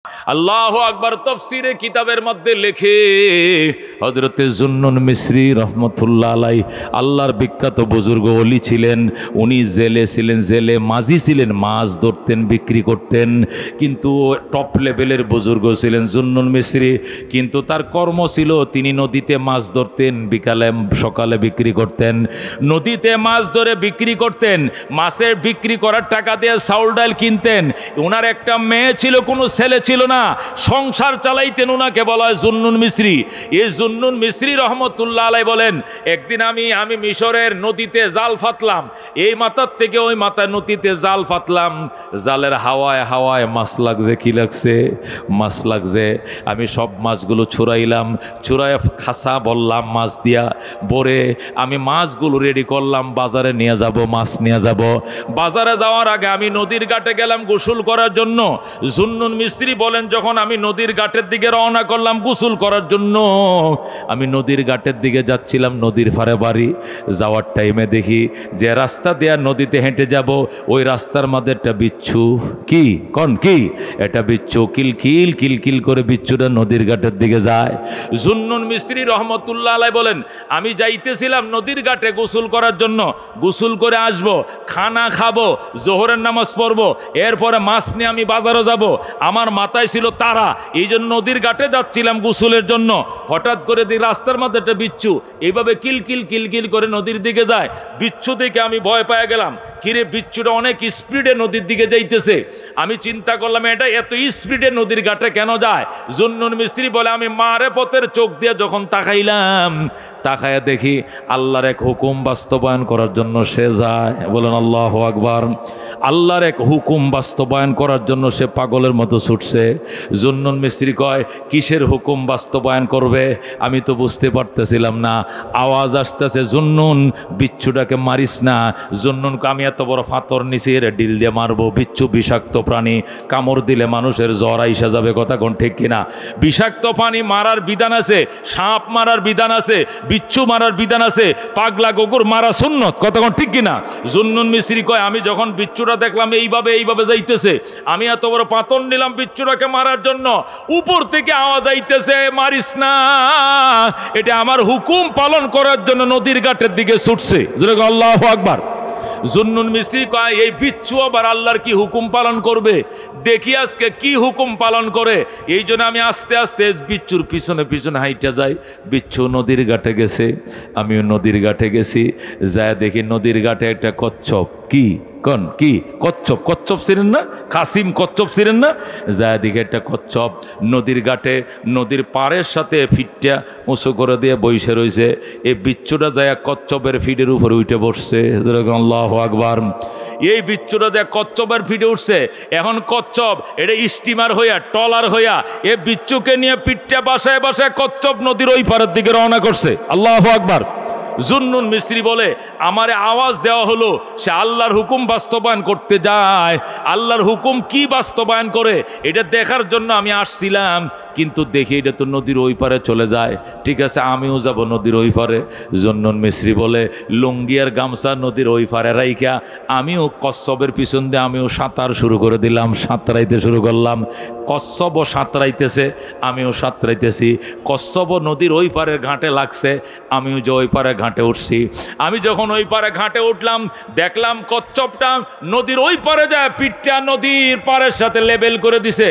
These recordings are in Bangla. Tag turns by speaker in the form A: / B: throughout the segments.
A: আল্লাহু আকবার। তাফসীরে কিতাবের মধ্যে লেখে হযরতে জুন্নুন মিসরি রহমতুল্লাহ আলাইহি আল্লাহর বিখ্যাত বুজুর্গ ওলি ছিলেন। উনি জেলে ছিলেন, জেলে মাঝি ছিলেন, মাছ ধরতেন, বিক্রি করতেন। কিন্তু টপ লেভেলের বুজুর্গ ছিলেন জুন্নুন মিসরি। কিন্তু তার কর্ম ছিল তিনি নদীতে মাছ ধরতেন, বিকালে সকালে বিক্রি করতেন। নদীতে মাছ ধরে বিক্রি করতেন, মাছের বিক্রি করার টাকা দিয়ে চাউল ডাল কিনতেন। ওনার একটা মেয়ে ছিল, কোনো ছেলে ছিল না, সংসার চালাইতেন। ওনাকে বলা হয় জুন্নুন মিসরি। এই জুন্নুন মিসরি রহমতুল্লাহ আলাইহি বলেন, একদিন আমি মিশরের নদীতে জাল ফাতলাম, এই মাথার থেকে ওই মাথায় নদীতে জাল ফাতলাম। জালের হাওয়ায় হাওয়ায় মাছ লাগছে। কি লাগছে? মাছ লাগছে। আমি সব মাছগুলো ছুড়াইলাম, ছুড়াই খাসা বললাম মাছ দিয়া ভরে আমি মাছগুলো রেডি করলাম, বাজারে নিয়ে যাব, মাছ নিয়ে যাব। বাজারে যাওয়ার আগে আমি নদীর ঘাটে গেলাম গোসল করার জন্য। জুন্নুন মিস্ত্রি বলেন, যখন আমি নদীর ঘাটের দিকে রওনা করলাম গোসল করার জন্য, আমি নদীর ঘাটের দিকে যাচ্ছিলাম, নদীর পাড়ে বাড়ি। যাওয়ার টাইমে দেখি যে রাস্তা দেয়া নদীতে হেঁটে যাব, ওই রাস্তার মধ্যে একটা বিচ্ছু। কি কোন কি এটা বিচ্ছু কিলকিল কিলকিল করে বিচ্ছুটা নদীর ঘাটের দিকে যায়। জুন্নুন মিস্ত্রি রহমতুল্লাহ আলাইহি বলেন, আমি যাইতেছিলাম নদীর ঘাটে গোসল করার জন্য, গোসল করে আসব, খানা খাবো, জোহরের নামাজ পড়বো, এরপরে মাছ নিয়ে আমি বাজারে যাব। আমার মাথায় ছিল তারা, এই জন্য নদীর ঘাটে যাচ্ছিলাম গোসলের জন্য। হঠাৎ করে দেখি রাস্তার মধ্যে একটা বিচ্ছু এইভাবে কিলকিল কিলকিল করে নদীর দিকে যায়। বিচ্ছু দেখে আমি ভয় পেয়ে গেলাম। কিরে, বিচ্ছুটা অনেক স্পিডে নদীর দিকে যাইতেছে। আমি চিন্তা করলাম এটা এত স্পিডে নদীর ঘাটে কেন যায়। জুন্নুন মিস্ত্রি বলে, আমি মারে পথের চোখ দিয়ে যখন তাকাইলাম, তাকায় দেখি আল্লাহর এক হুকুম বাস্তবায়ন করার জন্য সে যায়। বলেন আল্লাহু আকবার। আল্লাহর এক হুকুম বাস্তবায়ন করার জন্য সে পাগলের মতো ছুটছে। জুন্নুন মিস্ত্রি কয়, কিসের হুকুম বাস্তবায়ন করবে? আমি তো বুঝতে পারতেছিলাম না। আওয়াজ আসতেছে, জুন্নুন বিচ্ছুটাকে মারিস না। জুন্নুনকে আমি এত বড় ফাতর নিছি, এর ডিল দিয়ে মারবো। বিচ্ছু বিষাক্ত প্রাণী, কামড় দিলে মানুষের জ্বর আইসা যাবে। কথা কোন ঠিক কিনা? বিষাক্ত প্রাণী মারার বিধান আছে, সাপ মারার বিধান আছে, বিচ্ছু মারার বিধান আছে, পাগলা কুকুর মারা সুন্নত। কথা কোন ঠিক কিনা? জুন্নুন মিস্ত্রি কয়, আমি যখন বিচ্ছুটা দেখলাম এইভাবে এইভাবে যাইতেছে, আমি এত বড় পাথর নিলাম বিচ্ছুটাকে মারার জন্য, উপর থেকে আওয়াজ আইতেছে, মারিস না, এটা আমার হুকুম পালন করার জন্য নদীর ঘাটের দিকে ছুটছে। আল্লাহু আকবার। জুন্নুন মিস্ত্রি কয়, এই বিচ্ছু আবার আল্লাহর কি হুকুম পালন করবে, দেখি আজকে কি হুকুম পালন করে। এই জন্য আমি আস্তে আস্তে বিচ্ছুর পিছনে পিছনে হাইটা যাই। বিচ্ছু নদীর ঘাটে গেছে, আমিও নদীর ঘাটে গেছি। যায় দেখি নদীর ঘাটে একটা কচ্ছপ। কি কোন কি কচ্ছপ? কচ্ছপ ছিলেন না, কাসিম কচ্ছপ ছিলেন না? যায় দেখি একটা কচ্ছপ নদীর ঘাটে, নদীর পাড়ের সাথে ফিটটা উঁচু করে দিয়ে বসে রয়েছে। এই বিচ্ছুটা যায় কচ্ছপের ফিটের উপরে উঠে বসছে। আল্লাহু আকবার। এই বিচ্ছুটা যে কচ্ছপের ফিটে উঠছে, এখন কচ্ছপ এটা স্টিমার হইয়া, টলার হইয়া এ বিচ্ছুকে নিয়ে পিঠটা বাসায় বাসায় কচ্ছপ নদীর ওই পারের দিকে রওনা করছে। আল্লাহু আকবার। জুন্নুন মিস্ত্রি বলে, আমারে আওয়াজ দেওয়া হলো, সে আল্লাহর হুকুম বাস্তবায়ন করতে যায়। আল্লাহর হুকুম কি বাস্তবায়ন করে এটা দেখার জন্য আমি আসছিলাম, কিন্তু দেখি এটা তো নদীর ওই পারে চলে যায়। ঠিক আছে, আমিও যাব নদীর ওই পারে। জুন্নুন মিস্ত্রি বলে, লুঙ্গি আর গামছা নদীর ওই পারে রাইখা আমিও কচ্ছপের পিছন দিয়ে আমিও সাঁতার শুরু করে দিলাম, সাঁতরাইতে শুরু করলাম। কচ্ছপও সাঁতরাইতেছে, আমিও সাঁতরাইতেছি। কচ্ছপও নদীর ওই পারের ঘাটে লাগছে, আমিও যে ওই পারে ঘাটে উঠছি। আমি যখন ওই পারে ঘাটে উঠলাম, দেখলাম কচ্ছপটা নদীর ওই পারে যায়, পিঠটা নদীর পারের সাথে লেবেল করে দিছে।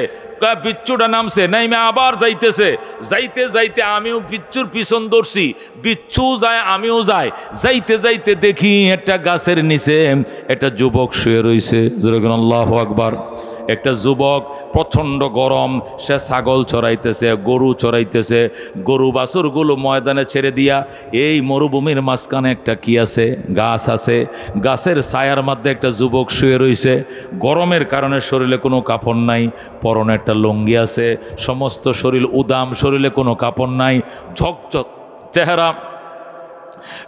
A: বিচ্ছুটা নামছে, নাইমে আবার যাইতেছে। যাইতে যাইতে আমিও বিচ্ছুর পিছন ধরছি, বিচ্ছু যায় আমিও যাই। যাইতে যাইতে দেখি একটা গাছের নিচে একটা যুবক শুয়ে রয়েছে। আল্লাহু আকবার। একটা যুবক, প্রচণ্ড গরম, সে ছাগল চড়াইতেছে, গরু চড়াইতেছে। গরু বাছুরগুলো ময়দানে ছেড়ে দিয়া এই মরুভূমির মাঝখানে একটা কি আছে, গাছ আছে। গাছের ছায়ার মধ্যে একটা যুবক শুয়ে রয়েছে। গরমের কারণে শরীরে কোনো কাপড় নাই, পরনে একটা লুঙ্গি আছে, সমস্ত শরীর উদাম, শরীরে কোনো কাপড় নাই, ঝকঝক চেহারা,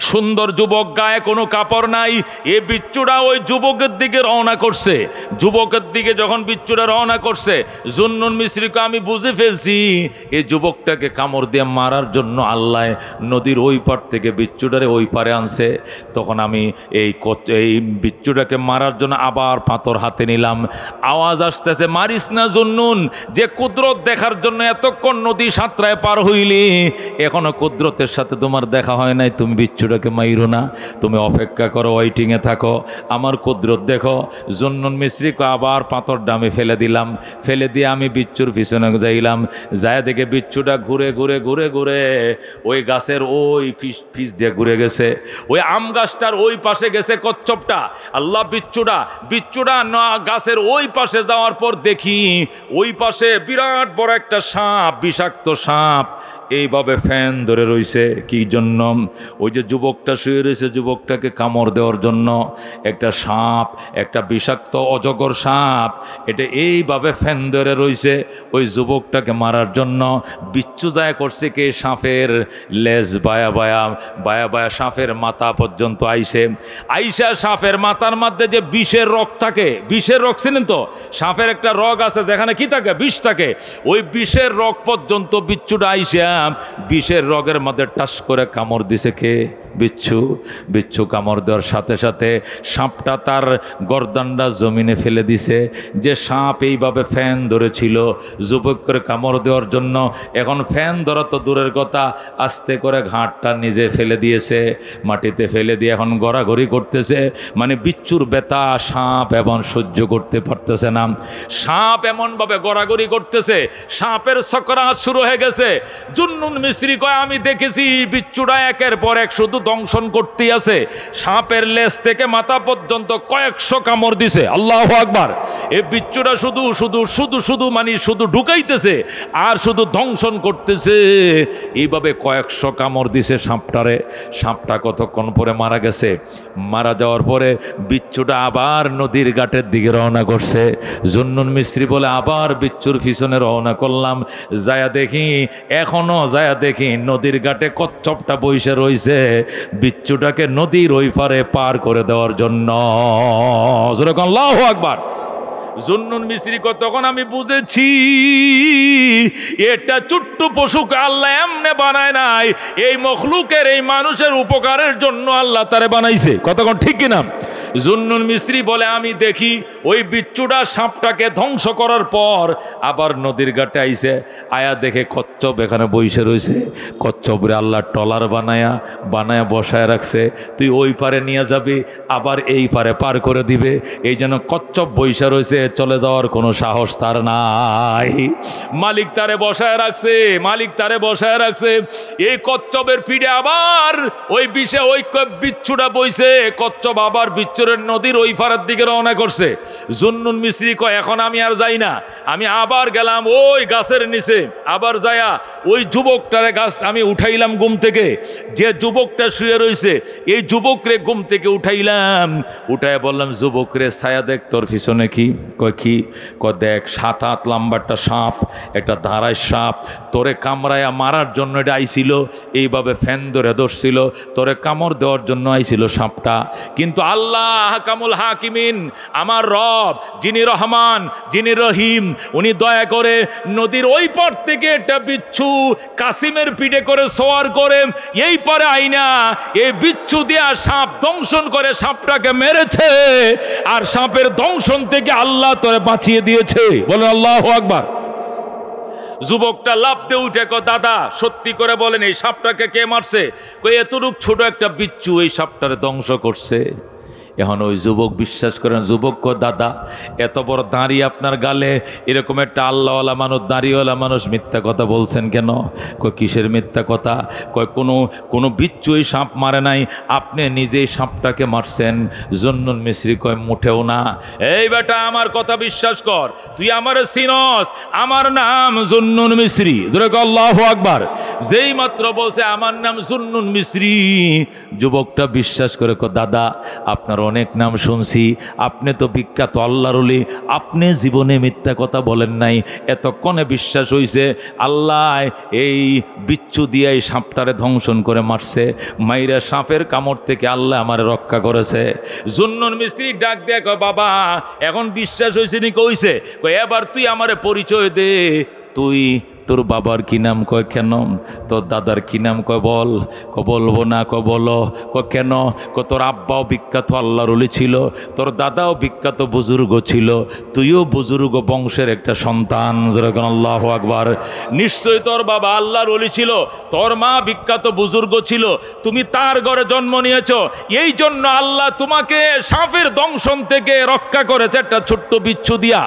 A: সুন্দর যুবক, গায়ে কোনো কাপড় নাই। এ বিচ্ছুটা ওই যুবকের দিকে রওনা করছে। যুবকের দিকে যখন বিচ্ছুটা রওনা করছে, জুন্নুন মিসরিকে আমি বুঝে ফেলছি এই যুবকটাকে কামড় দিয়ে মারার জন্য আল্লাহ নদীর ওই পার থেকে বিচ্ছুটারে ওই পারে আনছে। তখন আমি এই বিচ্ছুটাকে মারার জন্য আবার পাথর হাতে নিলাম। আওয়াজ আসতেছে, মারিস না জুন্নুন, যে কুদরত দেখার জন্য এতক্ষণ নদী সাঁতরায় পার হইলি, এখনো কুদরতের সাথে তোমার দেখা হয় নাই, তুমি বিচ্ছুটাকে মাইরো না, তুমি অপেক্ষা করো, ওয়েটিংয়ে থাকো, আমার কুদরত দেখো। জুন্নুন মিসরিকে আবার পাথর ডামে ফেলে দিলাম। ফেলে দিয়ে আমি বিচ্ছুর পিছনে যাইলাম। যায় দেখে বিচ্ছুটা ঘুরে ঘুরে ঘুরে ঘুরে ওই গাছের ওই পিছ দিয়ে ঘুরে গেছে, ওই আম গাছটার ওই পাশে গেছে কচ্ছপটা। আল্লাহ, বিচ্ছুটা না গাছের ওই পাশে যাওয়ার পর দেখি ওই পাশে বিরাট বড় একটা সাপ, বিষাক্ত সাপ এইভাবে ফ্যান ধরে রইছে। কি জন্য? ওই যে যুবকটা শুয়ে রয়েছে, যুবকটাকে কামড় দেওয়ার জন্য একটা সাপ, একটা বিষাক্ত অজগর সাপ, এটা এইভাবে ফ্যান ধরে রইছে ওই যুবকটাকে মারার জন্য। বিচ্ছু যায় করছে কে? সাপের লেজ বায়া বায়া বায়া বায়া সাপের মাথা পর্যন্ত আইসা সাপের মাথার মধ্যে যে বিষের রগ থাকে, বিষের রগ ছিলেন তো, সাপের একটা রগ আছে যেখানে কি থাকে? বিষ থাকে। ওই বিষের রগ পর্যন্ত বিচ্ছুটা আইসা বিষের রগের মধ্যে টাস করে কামড় দিছে কে? বিচ্ছু কামড় দেওয়ার সাথে সাথে সাপটা তার গর্দানটা জমিনে ফেলে দিছে। যে সাপ এইভাবে ফ্যান ধরেছিল যুবকের কামড় দেওয়ার জন্য, এখন ফ্যান ধরা তো দূরের কথা, আস্তে করে ঘাটটা নিজে ফেলে দিয়েছে, মাটিতে ফেলে দিয়ে এখন গড়াগড়ি করতেছে। মানে বিচ্ছুর ব্যথা সাপ এমন সহ্য করতে পারতেছে না। সাপ এমনভাবে গড়াগড়ি করতেছে, সাপের সকরাত শুরু হয়ে গেছে। জুন্নুন মিসরি কয়, আমি দেখেছি বিচ্ছুটা একের পর এক শুধু দংশন করতেই আছে। সাপের লেজ থেকে মাথা পর্যন্ত কয়েকশো কামড় দিছে। আল্লাহু আকবার। এই বিচ্ছুটা শুধু শুধু শুধু শুধু মানে শুধু ঢুকাইতেছে আর শুধু দংশন করতেছে। এইভাবে কয়েকশো কামড় দিছে সাপটারে। সাপটা কতক্ষণ পরে মারা গেছে। মারা যাওয়ার পরে বিচ্ছুটা আবার নদীর ঘাটের দিকে রওনা করছে। জুন্নুন মিসরি বলে, আবার বিচ্ছুর পিছনে রওনা করলাম। যায়া দেখি নদীর ঘাটে কচ্ছপটা বইসে রইছে বিচ্ছুটাকে নদীর ওই পারে পার করে দেওয়ার জন্য। আল্লাহু আকবার। জুন্নুন মিসরি তখন আমি বুঝেছি এটা ছোট্ট পশুকে আল্লাহ এমনে বানায় নাই, এই মখলুকের, এই মানুষের উপকারের জন্য আল্লাহ তারে বানাইছে। কতক্ষণ ঠিক কিনা? জুন্নুন মিসরি বলে, আমি দেখি ওই বিচ্ছুটা সাপটাকে ধ্বংস করার পর আবার নদীর ঘাটে আইছে। আয়া দেখে কচ্ছপ এখানে বসে রয়েছে। কচ্ছপরে আল্লাহ টলার বানায়া বসায় রাখছে। তুই ওই পারে নিয়ে যাবি, আবার এই পারে পার করে দিবে। এই জন্য কচ্ছপ বসে রয়েছে, চলে যাওয়ার কোনো সাহস তার নাই। মালিক তারে বসায় রাখছে। এই কচ্ছপের পিঠে আবার ওই বিষে ওই বিচ্ছুটা বইছে। কচ্ছপ আবার বিচ্ছুরের নদীর ওই পারের দিকে রওনা করছে। জুন্নুন মিসরি কয়, এখন আমি আর যাই না, আমি আবার গেলাম ওই গাছের নিচে। আবার যায়া ওই যুবকটারে গাছ আমি উঠাইলাম ঘুম থেকে। যে যুবকটা শুয়ে রয়েছে এই যুবকরে ঘুম থেকে উঠাইলাম। উঠায় বললাম, যুবকরে ছায়া দেখ, তোর পিছনে কি? কয় কি? কয় দেখ, 7 হাত লম্বা একটা সাপ, একটা ধারায় সাপ, তোরে কামড়ায়া মারার জন্য এটা আইছিল, এইভাবে ফ্যান ধরে ধরছিল, তোরে কামড় দেওয়ার জন্য আইছিল সাপটা। কিন্তু আল্লাহ হাকামুল হাকিমিন, আমার রব যিনি রহমান, যিনি রহিম, উনি দয়া করে নদীর ওই পার থেকে একটা বিচ্ছু কাসিমের পিঠে করে সোয়ার করে এই পারে আইনা এই বিচ্ছু দিয়া সাপ দংশন করে সাপটাকে মেরেছে। আর সাপের দংশন থেকে আল্লাহ তোরে বাঁচিয়ে দিয়েছে। বলেন আল্লাহু আকবার। যুবকটা লাফ দিয়ে উঠে কয়, দাদা সত্যি করে বলেন এই সাপটাকে কে মারছে? কই, এতটুক ছোট একটা বিচ্ছু এই সাপটারে ধ্বংস করছে। এখন ওই যুবক বিশ্বাস করেন, যুবক কয়, দাদা এত বড় দাঁড়ি আপনার গালে, এরকম একটা আল্লাহওয়ালা মানুষ, দাঁড়িওয়ালা মানুষ মিথ্যা কথা বলছেন কেন? কয়, কিসের মিথ্যা কথা? কয়, কোনো বিচ্ছু এই সাপ মারে নাই, আপনি নিজেই সাপটাকে মারছেন। জুন্নুন মিসরি কয়, মুঠেও না। এই বেটা, আমার কথা বিশ্বাস কর, তুই আমারে চিনস, আমার নাম জুন্নুন মিসরি। আল্লাহু আকবার। যেই মাত্র বলছে আমার নাম জুন্নুন মিসরি, যুবকটা বিশ্বাস করে কয়, দাদা আপনার অনেক নাম শুনছি, আপনি তো বিখ্যাত আল্লাহর ওলি, আপনি জীবনে মিথ্যা কথা বলেন নাই। এতক্ষণে বিশ্বাস হইছে আল্লাহ এই বিচ্ছু দিয়ে এই সাপটারে ধ্বংসন করে মারছে, মাইরা সাপের কামড় থেকে আল্লাহ আমারে রক্ষা করেছে। জুন্নুন মিস্ত্রি ডাক দেয়া কয়, বাবা এখন বিশ্বাস হয়েছে নি? কইছে, কয় এবার তুই আমারে পরিচয় দে, তুই তোর বাবার কি নাম? কয় কেন? তোর দাদার কি নাম? কয় বল। বলবো না। বলো। কেন? তোর আব্বাও বিখ্যাত আল্লাহর ওলি ছিল, তোর দাদাও বিখ্যাত বুজুর্গ ছিল, তুইও বুজুর্গ বংশের একটা সন্তান। যেরকম আল্লাহু আকবার। নিশ্চয়ই তোর বাবা আল্লাহর ওলি ছিল, তোর মা বিখ্যাত বুজুর্গ ছিল, তুমি তার ঘরে জন্ম নিয়েছ, এই জন্য আল্লাহ তোমাকে সাপের দংশন থেকে রক্ষা করেছে একটা ছোট্ট বিচ্ছু দিয়া।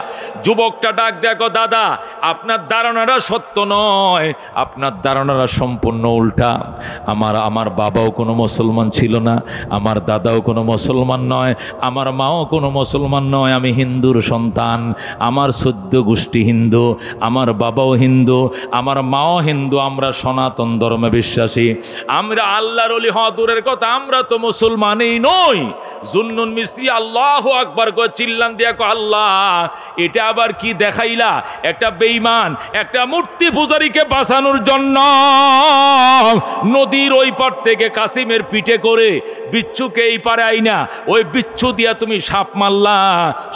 A: যুবকটা ডাক দেখো, দাদা আপনার ধারণাটা সত্য নয়, আপনার ধারণাটা সম্পূর্ণ উল্টা। আমার বাবাও কোনো মুসলমান ছিল না, আমার দাদাও কোনো মুসলমান নয়, আমার মাও কোনো মুসলমান নয়, আমি হিন্দুর সন্তান। আমার 14 গোষ্ঠী হিন্দু, আমার বাবাও হিন্দু, আমার মাও হিন্দু, আমরা সনাতন ধর্মে বিশ্বাসী। আমরা আল্লাহর ওলি হওয়া দূরের কথা, আমরা তো মুসলমানই নই। জুন্নুন মিস্ত্রি আল্লাহু আকবার করে চিল্লান দিয়া কয়, আল্লাহ এটা আবার কি দেখাইলা? একটা বেঈমান, একটা মূর্তি পূজারীকে বাঁচানোর জন্য নদীর ওই পার থেকে কাসিমের পিঠে করে বিচ্ছুকে এই পারে আইনা ওই বিচ্ছু দিয়া তুমি সাপ মারলা,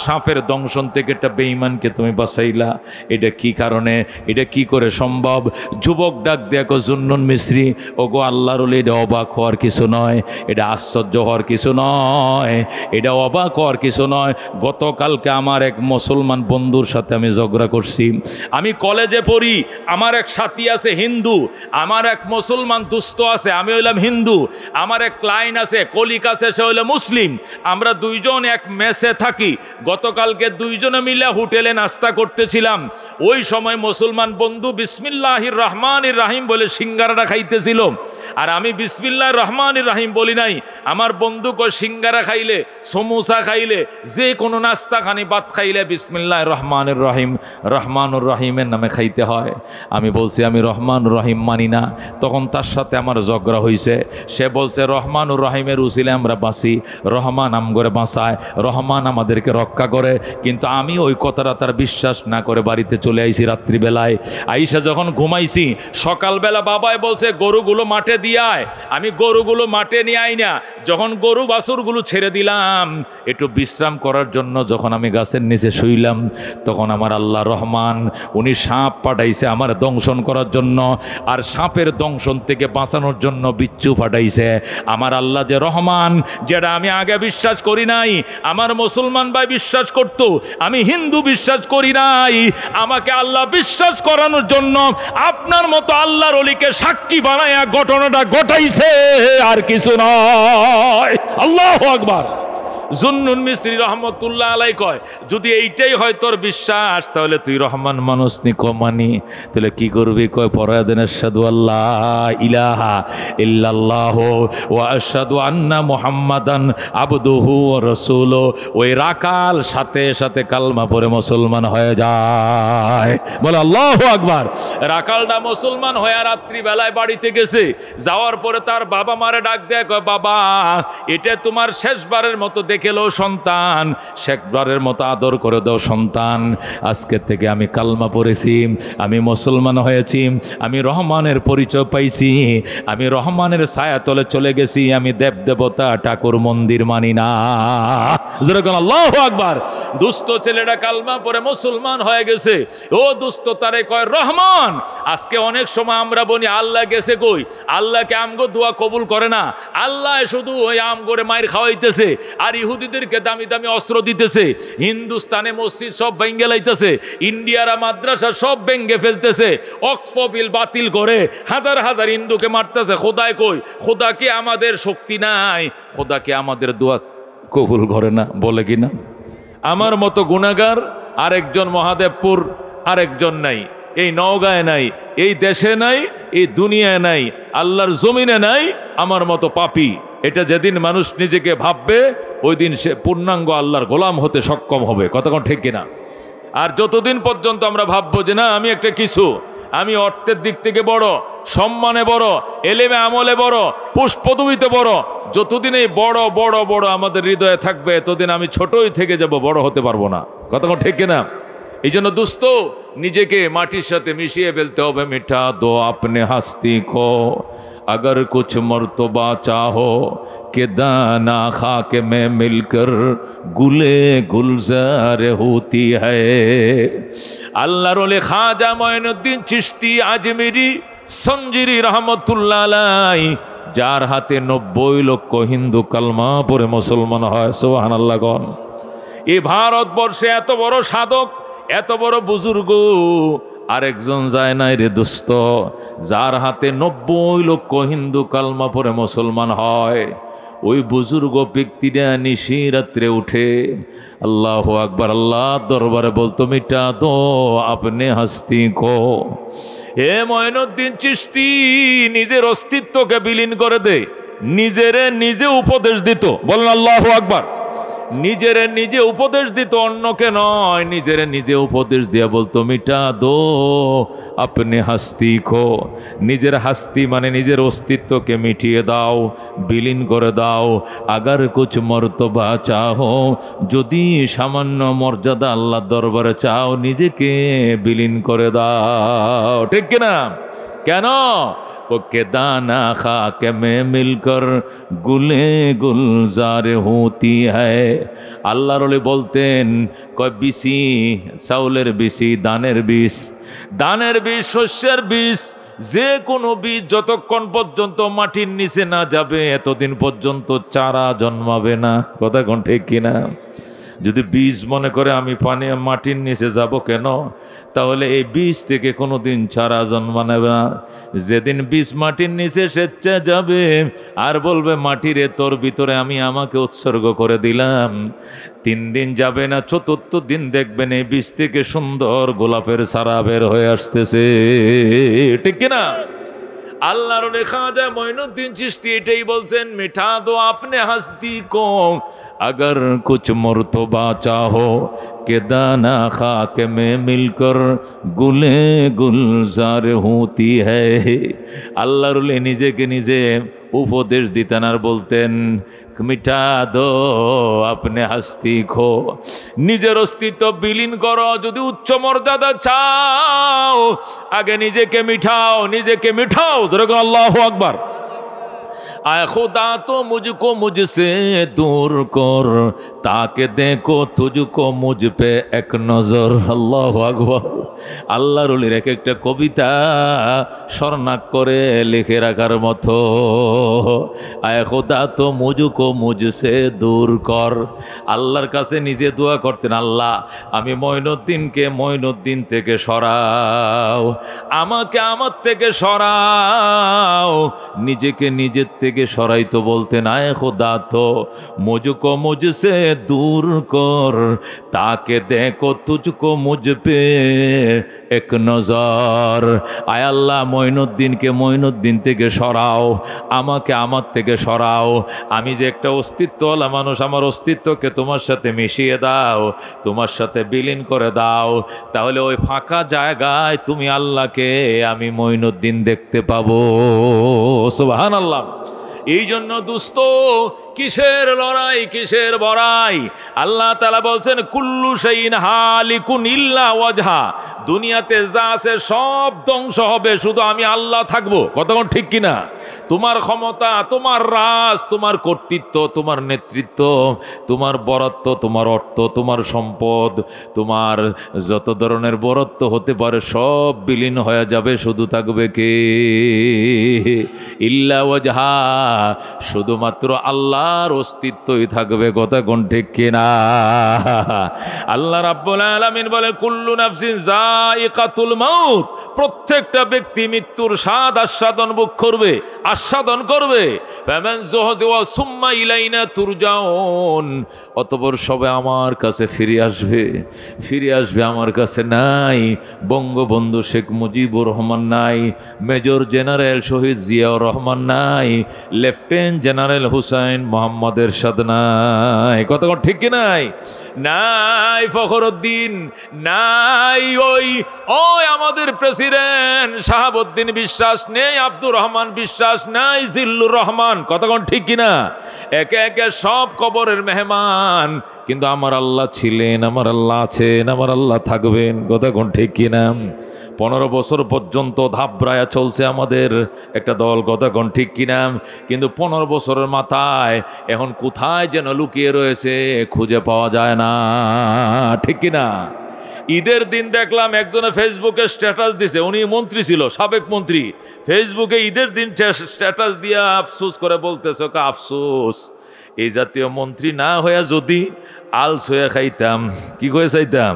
A: সাপের দংশন থেকে একটা বেঈমানকে তুমি বাঁচাইলা। এটা কি কারণে? এটা কি করে সম্ভব? যুবক ডাক দেখো, জুন্নুন মিস্ত্রি, ওগো আল্লাহর ওলি, এটা অবাক হওয়ার কিছু নয়, এটা আশ্চর্য হওয়ার কিছু নয়, এটা অবাক হওয়ার কিছু নয়। গতকালকে আমার এক মুসলমান বন্ধুর সাথে আমি ঝগড়া করছি। আমি কলেজে পড়ি, আমার এক সাথী আছে হিন্দু, আমার এক মুসলমান দুস্থ আছে, আমি হইলাম হিন্দু, আমার এক ক্লায়েন্ট আছে কলিক আছে, সে হইল মুসলিম। আমরা দুইজন এক মেসে থাকি। গতকালকে দুইজনে মিলে হোটেলে নাস্তা করতেছিলাম। ওই সময় মুসলমান বন্ধু বিসমিল্লাহির রহমানির রাহিম বলে সিঙ্গারাটা খাইতেছিল, আর আমি বিসমিল্লাহির রহমানির রাহিম বলি নাই। আমার বন্ধু কয়, সিঙ্গারা খাইলে, সমোসা খাইলে, যে কোনো নাস্তা খানি ভাত খাইলে বিসমিল্লাহির রহমানির রাহিম, রহমানুর রাহিমের নামে খাইতে হয়। আমি বলছি আমি রহমানুর রাহিম মানি না। তখন তার সাথে আমার ঝগড়া হয়েছে। সে বলছে রহমানুর রাহিমের উসিলে আমরা বাঁচি, রহমান আমগরে বাঁচায়, রহমান আমাদেরকে রক্ষা করে। কিন্তু আমি ওই কথাটা তার বিশ্বাস না করে বাড়িতে চলে আইছি রাত্রিবেলায়। আইসা যখন ঘুমাইছি, সকালবেলা বাবাই বলছে গরুগুলো মাঠে দিয়ে আয়। আমি গরুগুলো মাঠে নিয়ে আই না। যখন গরু বাছুরগুলো ছেড়ে দিলাম একটু বিশ্রাম করার জন্য, যখন আমি গাছের নিচে শুইলাম, তখন আমার আল্লাহ রহমান উনি সাপ পাঠাইছে আমার দংশন করার জন্য, আর সাপের দংশন থেকে বাঁচানোর জন্য বিচ্ছু পাঠাইছে। আমার আল্লাহ যে রহমান, যেটা আমি আগে বিশ্বাস করি নাই, আমার মুসলমান ভাই বিশ্বাস করত, আমি হিন্দু বিশ্বাস করি নাই, আমাকে আল্লাহ বিশ্বাস করানোর জন্য আপনার মতো আল্লাহর ওলিকে সাক্ষী বানায়া ঘটনাটা ঘটাইছে, আর কিছু নয়। আল্লাহু আকবার। জুন্নুন মিস্ত্রি রহমতুল্লাহ আলাই কয়, যদি এইটাই হয় তোর বিশ্বাস, তাহলে তুই রহমান মানুষ নি কমানি, তাহলে কি করবি? কয় পরাদেন আশহাদু আল্লাহ ইলাহা ইল্লাল্লাহু ওয়া আশহাদু আন্না মুহাম্মাদান আবদুহু ওয়া রাসূলুহু। ওই রাকাল সাথে সাথে কালমা পড়ে মুসলমান হয়ে যায়। বলে আল্লাহু আকবার। রাকালটা মুসলমান হয়ে রাত্রিবেলায় বাড়িতে গেছে। যাওয়ার পরে তার বাবা মারে ডাক দেয়, কয় বাবা এটা তোমার শেষবারের মতো দেখেলো সন্তান, শেষবারের মতো আদর করে দাও সন্তান। আজকে থেকে আমি কালমা পড়েছি, আমি মুসলমান হয়েছি, আমি রহমানের পরিচয় পাইছি, আমি রহমানের ছায়াতলে চলে গেছি, আমি দেব দেবতা ঠাকুর মন্দির মানি না। যেরকম আল্লাহু আকবার। দুস্থ ছেলেটা কালমা পড়ে মুসলমান হয়ে গেছে। ও দুস্থ তারে কয় রহমান। আজকে অনেক সময় আমরা বলি আল্লাহ গেছে কই? আল্লাহকে আমগো দোয়া কবুল করে না, আল্লাহ শুধু ওই আমগরে মায়ের খাওয়াইতেছে, আর ইহুদিদেরকে দামি দামি অস্ত্র দিতেছে, হিন্দুস্তানে মসজিদ সব ভেঙ্গে লাইতেছে, ইন্ডিয়ারা মাদ্রাসা সব ভেঙ্গে ফেলতেছে, ওয়াকফ বিল বাতিল করে হাজার হাজার হিন্দুকে মারতেছে। খোদায় কই? খোদাকে আমাদের শক্তি নাই, খোদাকে আমাদের দোয়া কবুল করে না, বলে কিনা? আমার মতো গুনাহগার আরেকজন মহাদেবপুর আরেকজন নাই, এই নওগাঁয় নাই, এই দেশে নাই, এই দুনিয়ায় নাই, আল্লাহর জমিনে নাই আমার মতো পাপী। এটা যেদিন মানুষ নিজেকে ভাববে, ওই দিন সে পূর্ণাঙ্গ আল্লাহর গোলাম হতে সক্ষম হবে। কতক্ষণ ঠিক কিনা? আর যতদিন পর্যন্ত আমরা ভাববো যে না আমি একটা কিছু, আমি অর্থের দিক থেকে বড়, সম্মানে বড়, এলেমে আমলে বড়, পুষ্পদবিতে বড়, যতদিন এই বড় বড় বড় আমাদের হৃদয়ে থাকবে এতদিন আমি ছোটই থেকে যাব, বড় হতে পারবো না। কথা ঠিক কিনা? এই জন্য দোস্ত নিজেকে মাটির সাথে মিশিয়ে ফেলতে হবে। মিঠা দো আপনে হাস্তি কো अगर कुछ मर्तबा चाहो कि दाना खाके में मिलकर गुले गुलजार होती है। আল্লাহর ওলি খাজা মঈনুদ্দিন চিশতি আজমিরি সঞ্জিরি রহমতুল্লাহ আলাই, যার হাতে 90 লক্ষ হিন্দু কালমা পড়ে মুসলমান হয়। সুবহানাল্লাহ। গণ এই ভারতবর্ষে এত বড় সাধক, এত বড় বুজুর্গ আরেকজন যায় নাই রে দোস্ত, যার হাতে 90 লক্ষ হিন্দু কালমা পড়ে মুসলমান হয়। ওই বুজুর্গ ব্যক্তিরা নিশি রাত্রে উঠে আল্লাহু আকবার আল্লাহ দরবারে বলতো মিটা দো আপনি হাস্তি কো। হে মঈনুদ্দিন চিশতি নিজের অস্তিত্বকে বিলীন করে দে, নিজেরে নিজে উপদেশ দিত। বলেন আল্লাহু আকবার। নিজেরে নিজে উপদেশ দিত, অন্যকে নয়, নিজেরে নিজে উপদেশ দিয়া বলতো মিটা দো আপনি হাস্তি খো। নিজের হাস্তি মানে নিজের অস্তিত্বকে মিটিয়ে দাও, বিলীন করে দাও। আগার কুছ মর্তবা চাও, যদি সামান্য মর্যাদা আল্লাহ দরবারে চাও নিজেকে বিলীন করে দাও। ঠিক কিনা? কেন? के दाना खा के में मिलकर गुले गुलजार होती है। আল্লাহর ওলি বলতেন কয় বিসি, চাউলের বিসি, দানের বীজ, দানের বীজ, শস্যের বীজ, যে কোনো বীজ যতক্ষণ পর্যন্ত মাটির নিচে না যাবে এতদিন পর্যন্ত চারা জন্মাবে না। কথা কোন ঠিক কিনা? যদি বীজ মনে করে আমি পানি মাটির নিচে যাব কেন, তাহলে এই বীজ থেকে কোনোদিন চারা জন্মাবে না। যেদিন বীজ মাটির নিচে স্বেচ্ছা যাবে আর বলবে মাটিরে তোর ভিতরে আমি আমাকে উৎসর্গ করে দিলাম, 3 দিন যাবে না, 4র্থ দিন দেখবেন এই বীজ থেকে সুন্দর গোলাপের চারা বের হয়ে আসতেছে। ঠিক কিনা? আল্লাহর খাজা মঈনুদ্দিন চিশতি এটাই বলছেন, মিঠা দো আপনে হাস্তি কো अगर कुछ मर्तबा चाहो के दाना खाके में मिलकर गुले गुलजार होती है। আল্লাহর নিজেকে নিজে উপদেশ দিতেন আর বলতেন মিঠা দো আপনি হাস্তি খো, নিজের অস্তিত্ব বিলীন করো। যদি উচ্চ মর্যাদা চাও আগে নিজেকে মিঠাও, নিজেকে মিঠাও। যেরকম আল্লাহু আকবার। आए खुदा तो मुझको मुझसे दूर कर, ताके देखो तुझको मुझ पे एक नजर। अल्लाह আকবার। আল্লাহর ওলির এক একটা কবিতা স্বর্ণাক করে লিখে রাখার মতো। আয় খোদা তো মুঝকো মুঝসে দূর কর। আল্লাহর কাছে নিজে দোয়া করতেন, আল্লাহ আমি মঈনুদ্দিনকে মঈনুদ্দিন থেকে সরাও, আমাকে আমার থেকে সরাও। নিজেকে নিজের থেকে সরাইতো বলতেন আয় খোদা তো মুঝকো মুঝসে দূর কর, তাকে দেখো তুঝকো মুঝ পে এক নজর। আয় আল্লাহ মঈনুদ্দিনকে মঈনুদ্দিন থেকে সরাও, আমাকে আমার থেকে সরাও। আমি যে একটা অস্তিত্বওয়ালা মানুষ, আমার অস্তিত্বকে তোমার সাথে মিশিয়ে দাও, তোমার সাথে বিলীন করে দাও। তাহলে ওই ফাঁকা জায়গায় তুমি আল্লাহকে আমি মঈনুদ্দিন দেখতে পাবো। সুবহানাল্লাহ। এই জন্য দুস্ত কিসের লড়াই, কিসের বড়াই? আল্লাহ তাআলা বলছেন কুল্লু শাইইন হালিকুন ইল্লা ওয়াজহা। দুনিয়াতে যা আছে সব ধ্বংস হবে, শুধু আমি আল্লাহ থাকবো। কতক্ষণ ঠিক কিনা? তোমার ক্ষমতা, তোমার রাজ, তোমার কর্তৃত্ব, তোমার নেতৃত্ব, তোমার বরত্ব, তোমার অর্থ, তোমার সম্পদ, তোমার যত ধরনের বরত্ব হতে পারে সব বিলীন হয়ে যাবে, শুধু থাকবে কে? ইল্লা ওয়াজহা, শুধুমাত্র আল্লাহর অস্তিত্বই থাকবে। কথা কোন ঠিক কিনা? আল্লাহ রাব্বুল আলামিন বলে কুল্লু নাফসিন যায়িকাতুল মাউত। প্রত্যেকটা ব্যক্তি মৃত্যুর স্বাদ আস্বাদন ভোগ করবে, আস্বাদন করবে। ফামান যুহযিওয়া সুম্মা ইলাইনা তুরজাউন। অতঃপর সবে আমার কাছে ফিরে আসবে, ফিরে আসবে আমার কাছে। নাই বঙ্গবন্ধু শেখ মুজিবুর রহমান, নাই মেজর জেনারেল শহীদ জিয়াউর রহমান, নাই লেফটেন্যান্ট জেনারেল হুসাইন মোহাম্মদ এরশাদ নাই, কথা ঠিক কি নাই? নাই ফখরুদ্দিন, নাই ওই আমাদের প্রেসিডেন্ট শাহাবুদ্দিন বিশ্বাস, নেই আব্দুর রহমান বিশ্বাস, নাই জিল্লুর রহমান, কথা ঠিক কিনা? একে একে সব কবরের মেহমান, কিন্তু আমার আল্লাহ ছিলেন, আমার আল্লাহ আছেন, আমার আল্লাহ থাকবেন, কথা ঠিক কিনা? 15 বছর পর্যন্ত ধাবরায়া চলছে আমাদের একটা দল, কথা ঠিক কিনা? কিন্তু 15 বছরের মাথায় এখন কোথায় যেন লুকিয়ে রয়েছে, খুঁজে পাওয়া যায় না, ঠিক কিনা? ঈদের দিন দেখলাম একজনে ফেসবুকে স্ট্যাটাস দিছে, উনি মন্ত্রী ছিল, সাবেক মন্ত্রী, ফেসবুকে ঈদের দিন স্ট্যাটাস দিয়ে আফসোস করে বলতেছে, আফসোস এই জাতীয় মন্ত্রী না হইয়া যদি আলসোয়া খাইতাম, কি করে চাইতাম?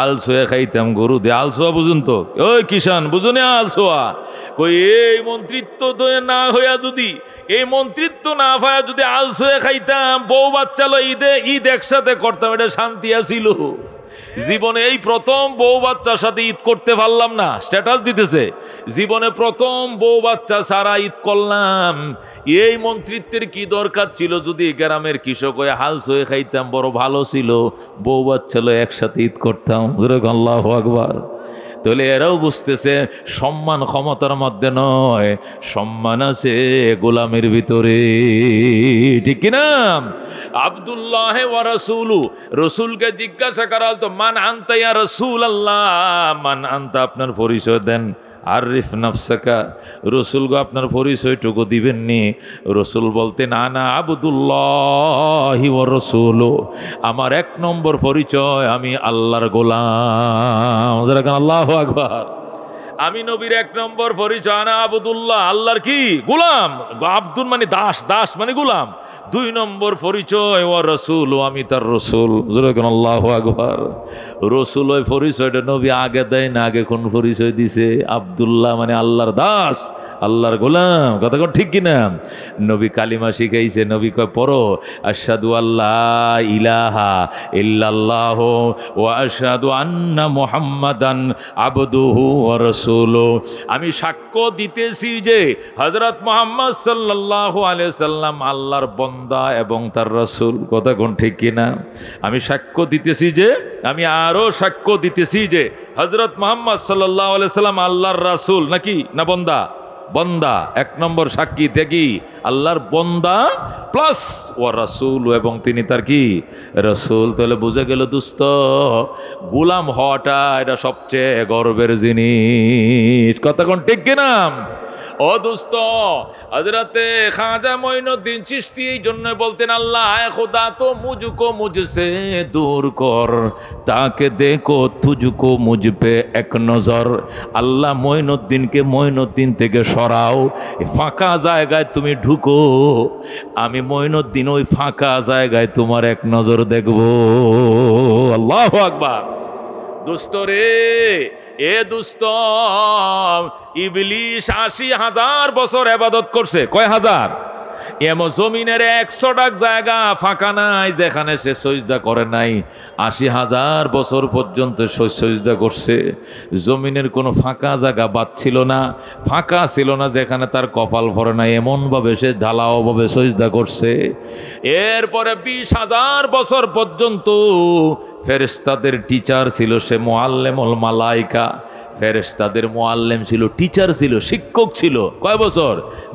A: আলসোয়া খাইতাম, গরু দিয়ে। আলসোয়া বুঝুন তো, ওই কিষান বুঝুন আলসোয়া কই? এই মন্ত্রিত্ব না হইয়া যদি, এই মন্ত্রিত্ব না হইয়া যদি আলসোয়া খাইতাম, বউ বাচ্চা ঈদ একসাথে করতাম, এটা শান্তি আসিল। জীবনে এই প্রথম বউ বাচ্চার সাথে ঈদ করতে পারলাম না, স্ট্যাটাস দিতেছে জীবনে প্রথম বউ বাচ্চা সারা ঈদ করলাম। এই মন্ত্রিত্বের কি দরকার ছিল? যদি গ্রামের কৃষক হয়ে হালস হয়ে খাইতাম, বড় ভালো ছিল, বউ বাচ্চা একসাথে ঈদ করতাম। আল্লাহু আকবার। তাহলে এরাও বুঝতেছে সম্মান ক্ষমতার মধ্যে নয়, সম্মান আছে গোলামের ভিতরে, ঠিক কিনা? আব্দুল্লাহ ওয়া রাসূলু, রসুলকে জিজ্ঞাসা করা হতো, মান আনতা ইয়া রাসূলুল্লাহ, মান আনতা, আপনার পরিচয় দেন। আরিফ নাফসাকা, রসুল গো আপনার পরিচয়টুকু দিবেননি? রসুল বলতেন, আনা আবদুল্লাহি ওয়া রাসূলু, আমার 1 নম্বর পরিচয় আমি আল্লাহর গোলাম। আল্লাহু আকবার। আমি নবীর 1 নম্বর পরিচয় আনা আবদুল্লাহ, আল্লাহর কি গোলাম। আব্দুল মানে দাস, দাস মানে গোলাম। 2 নম্বর পরিচয় ওয়া রাসূল, আমি তার রসুল। আল্লাহু আকবার। রসুল ওই পরিচয়টা নবী আগে দেয় না, আগে কোন পরিচয় দিছে? আব্দুল্লাহ মানে আল্লাহর দাস, আল্লাহর গোলাম, কথা ঠিক কিনা? নবী কালিমা শিখাইছে, নবী কয় পড়ো, আশহাদু আল্লাহ ইলাহা ইল্লাল্লাহ ওয়া আশহাদু আন্না মুহাম্মাদান আবদুহু ওয়া রাসূলুহু, আমি সাক্ষ্য দিতেছি যে হযরত মুহাম্মদ সাল্লাল্লাহু আলাইহি সাল্লাম আল্লাহর বান্দা এবং তার রাসূল, কথা ঠিক কিনা? আমি সাক্ষ্য দিতেছি যে, আমি আরো সাক্ষ্য দিতেছি যে হযরত মুহাম্মদ সাল্লাল্লাহু আলাইহি সাল্লাম আল্লাহর রাসূল, নাকি না বান্দা? বন্দা। 1 নম্বর সাক্ষী থেকে আল্লাহর বন্দা প্লাস ওয়া রাসূল, এবং তিনি তার কি রাসূল। তাহলে বুঝে গেল দোস্ত, গোলাম হওয়াটা এটা সবচেয়ে গর্বের জিনিস, কথা ঠিক কিনা? ও দোস্ত, হযরতে খাজা মঈনুদ্দিন চিশতি এই জন্য বলতেন, আল্লাহ খুদা তো মুঝকো মুঝসে দূর কর, তাকে দেখো তুঝকো মুঝ পে এক নজর। আল্লাহ মঈনুদ্দিনকে মঈনুদ্দিন থেকে সরাও, ফাঁকা জায়গায় তুমি ঢুকো, আমি মঈনুদ্দিন ওই ফাঁকা জায়গায় তোমার এক নজর দেখবো। আল্লাহু আকবার। দোস্ত রে, এ দোস্ত, ইবলিশ 80,000 বছর ইবাদত করছে। কয় হাজার? এমন জমিনের 100 জায়গা ফাঁকা নাই যেখানে সে সজদা করে নাই। 80,000 বছর পর্যন্ত সজদা করছে। জমিনের কোনো ফাঁকা জায়গা বাদ ছিল না, ফাঁকা ছিল না যেখানে তার কপাল ভরে নাই, এমনভাবে সে ঢালাওভাবে সজদা করছে। এরপরে 20,000 বছর পর্যন্ত ফেরেশতাদের টিচার ছিল সে, মুআল্লিমুল মালাইকা। ফেরেশতাদের মুআল্লিম ছিল, টিচার ছিল, শিক্ষক ছিল। কয় বছর?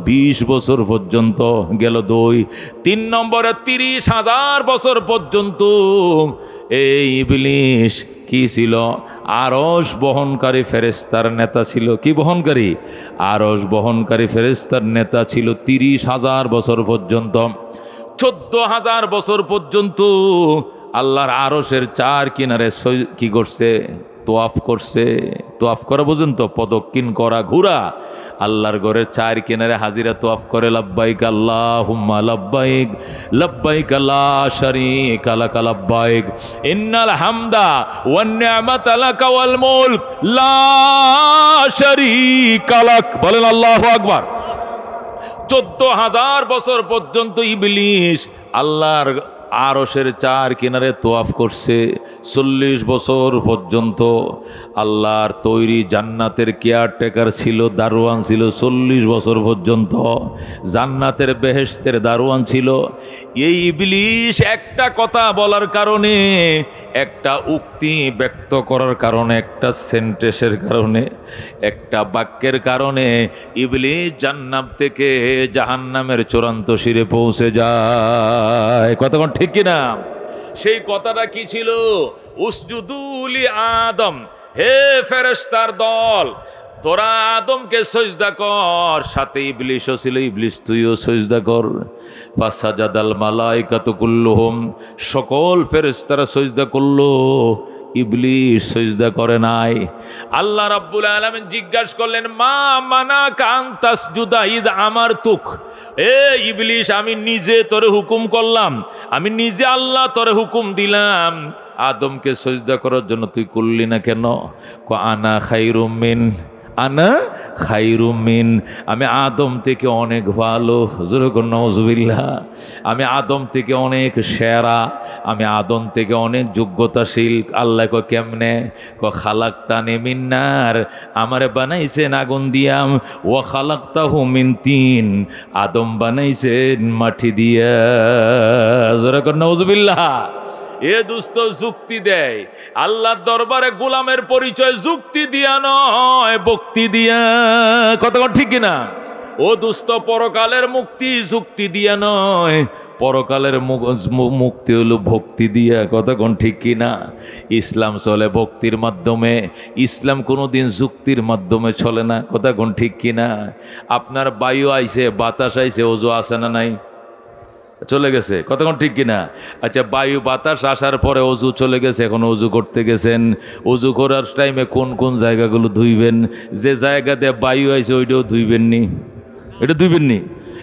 A: 20 বছর পর্যন্ত গেল 2। 3 নম্বরে 30,000 বছর পর্যন্ত এই ইবলিশ কি ছিল? আরশ বহনকারী ফেরেশতার নেতা ছিল। কি বহনকারী? আরশ বহনকারী ফেরেশতার নেতা ছিল 30,000 বছর পর্যন্ত। 14,000 বছর পর্যন্ত আল্লাহর আরশের 4 কিনারে কি করছে? তোয়াফ করছে। তোয়াফ করা বুঝেন তো? প্রদক্ষিণ করা, ঘোরা। আল্লাহর ঘরের 4 কিনারে হাজিরা তোয়াফ করে, লাব্বাইক আল্লাহুম্মা লাব্বাইক, লাব্বাইক লা শারীকা লাক লাব্বাইক, ইন্নাল হামদা ওয়ান নি'মাতা লাকা ওয়াল মুলক লা শারীকা লাক। বলেন আল্লাহু আকবার। 14,000 বছর পর্যন্ত ইবলিশ আল্লাহর আরশের 4 কিনারে তোয়াফ করছে। 40 বছর পর্যন্ত আল্লাহর তৈরি জান্নাতের কেয়ারটেকার ছিল, দারোয়ান ছিল 40 বছর পর্যন্ত, জান্নাতের বেহেশতের দারোয়ান ছিল। এই ইবলিশ একটা কথা বলার কারণে, একটা উক্তি ব্যক্ত করার কারণে, একটা সেন্টেন্সের কারণে, একটা বাক্যের কারণে ইবলিশ জান্নাত থেকে জাহান্নামের চূড়ান্ত শিরে পৌঁছে যায়। কতক্ষণ ঠিক কিনা? সেই কথাটা কি ছিল? উসজুদু লি আদম, হে ফেরেশতার দল, তোরা আদমকে সজদা কর। সাথে ইবলিশও ছিল, ইবলিশ তুইও সজদা কর। ফাসাজাদাল মালাইকাতু কুল্লুহুম, সকল ফেরেশতারা সজদা করলো, ইবলিশ সজদা করে নাই। আল্লাহ রাব্বুল আলামিন জিজ্ঞাসা করলেন, মা মানাকা আন তাসজুদা ইয আমারতুক, এ ইবলিশ আমি নিজে তোরে হুকুম করলাম, আমি নিজে আল্লাহ তোরে হুকুম দিলাম আদমকে সজদা করার জন্য, তুই করলি না কেন? আনা খায়রুম মিন, আনা খায়রুম মিন, আমি আদম থেকে অনেক ভালো। যখন নাউজুবিল্লাহ, আমি আদম থেকে অনেক সেরা, আমি আদম থেকে অনেক যোগ্যতাশীল। আল্লাহ কয় কেমনে? খালাকতানি মিন নার, আমারে বানাইছেন আগুন দিয়াম, ওয়া খালাকতাহু মিন তিন, আদম বানাইছেন মাটি দিয়া। যখন নাউজুবিল্লাহ। এ দুস্থ যুক্তি দেয় আল্লাহর দরবারে গোলামের পরিচয় যুক্তি দিয়া নয়, ভক্তি দিয়া। কতক্ষণ ঠিক কিনা? ও দুস্থ পরকালের মুক্তি যুক্তি দিয়া নয়, পরকালের মুক্তি হলো ভক্তি দিয়া। কতক্ষণ ঠিক কিনা? ইসলাম চলে ভক্তির মাধ্যমে, ইসলাম কোনোদিন যুক্তির মাধ্যমে চলে না। কতক্ষণ ঠিক কিনা? আপনার বায়ু আইছে, বাতাস আইছে, ওজু আছে না নাই? চলে গেছে। কতক্ষণ ঠিক কিনা? আচ্ছা, বায়ু বাতাস আসার পরে অজু চলে গেছে, এখন অজু করতে গেছেন, অজু করার টাইমে কোন কোন জায়গাগুলো ধুইবেন? যে জায়গাতে বায়ু আইছে ওইটাও ধুইবেন নি, এটা ধুইবেন নি,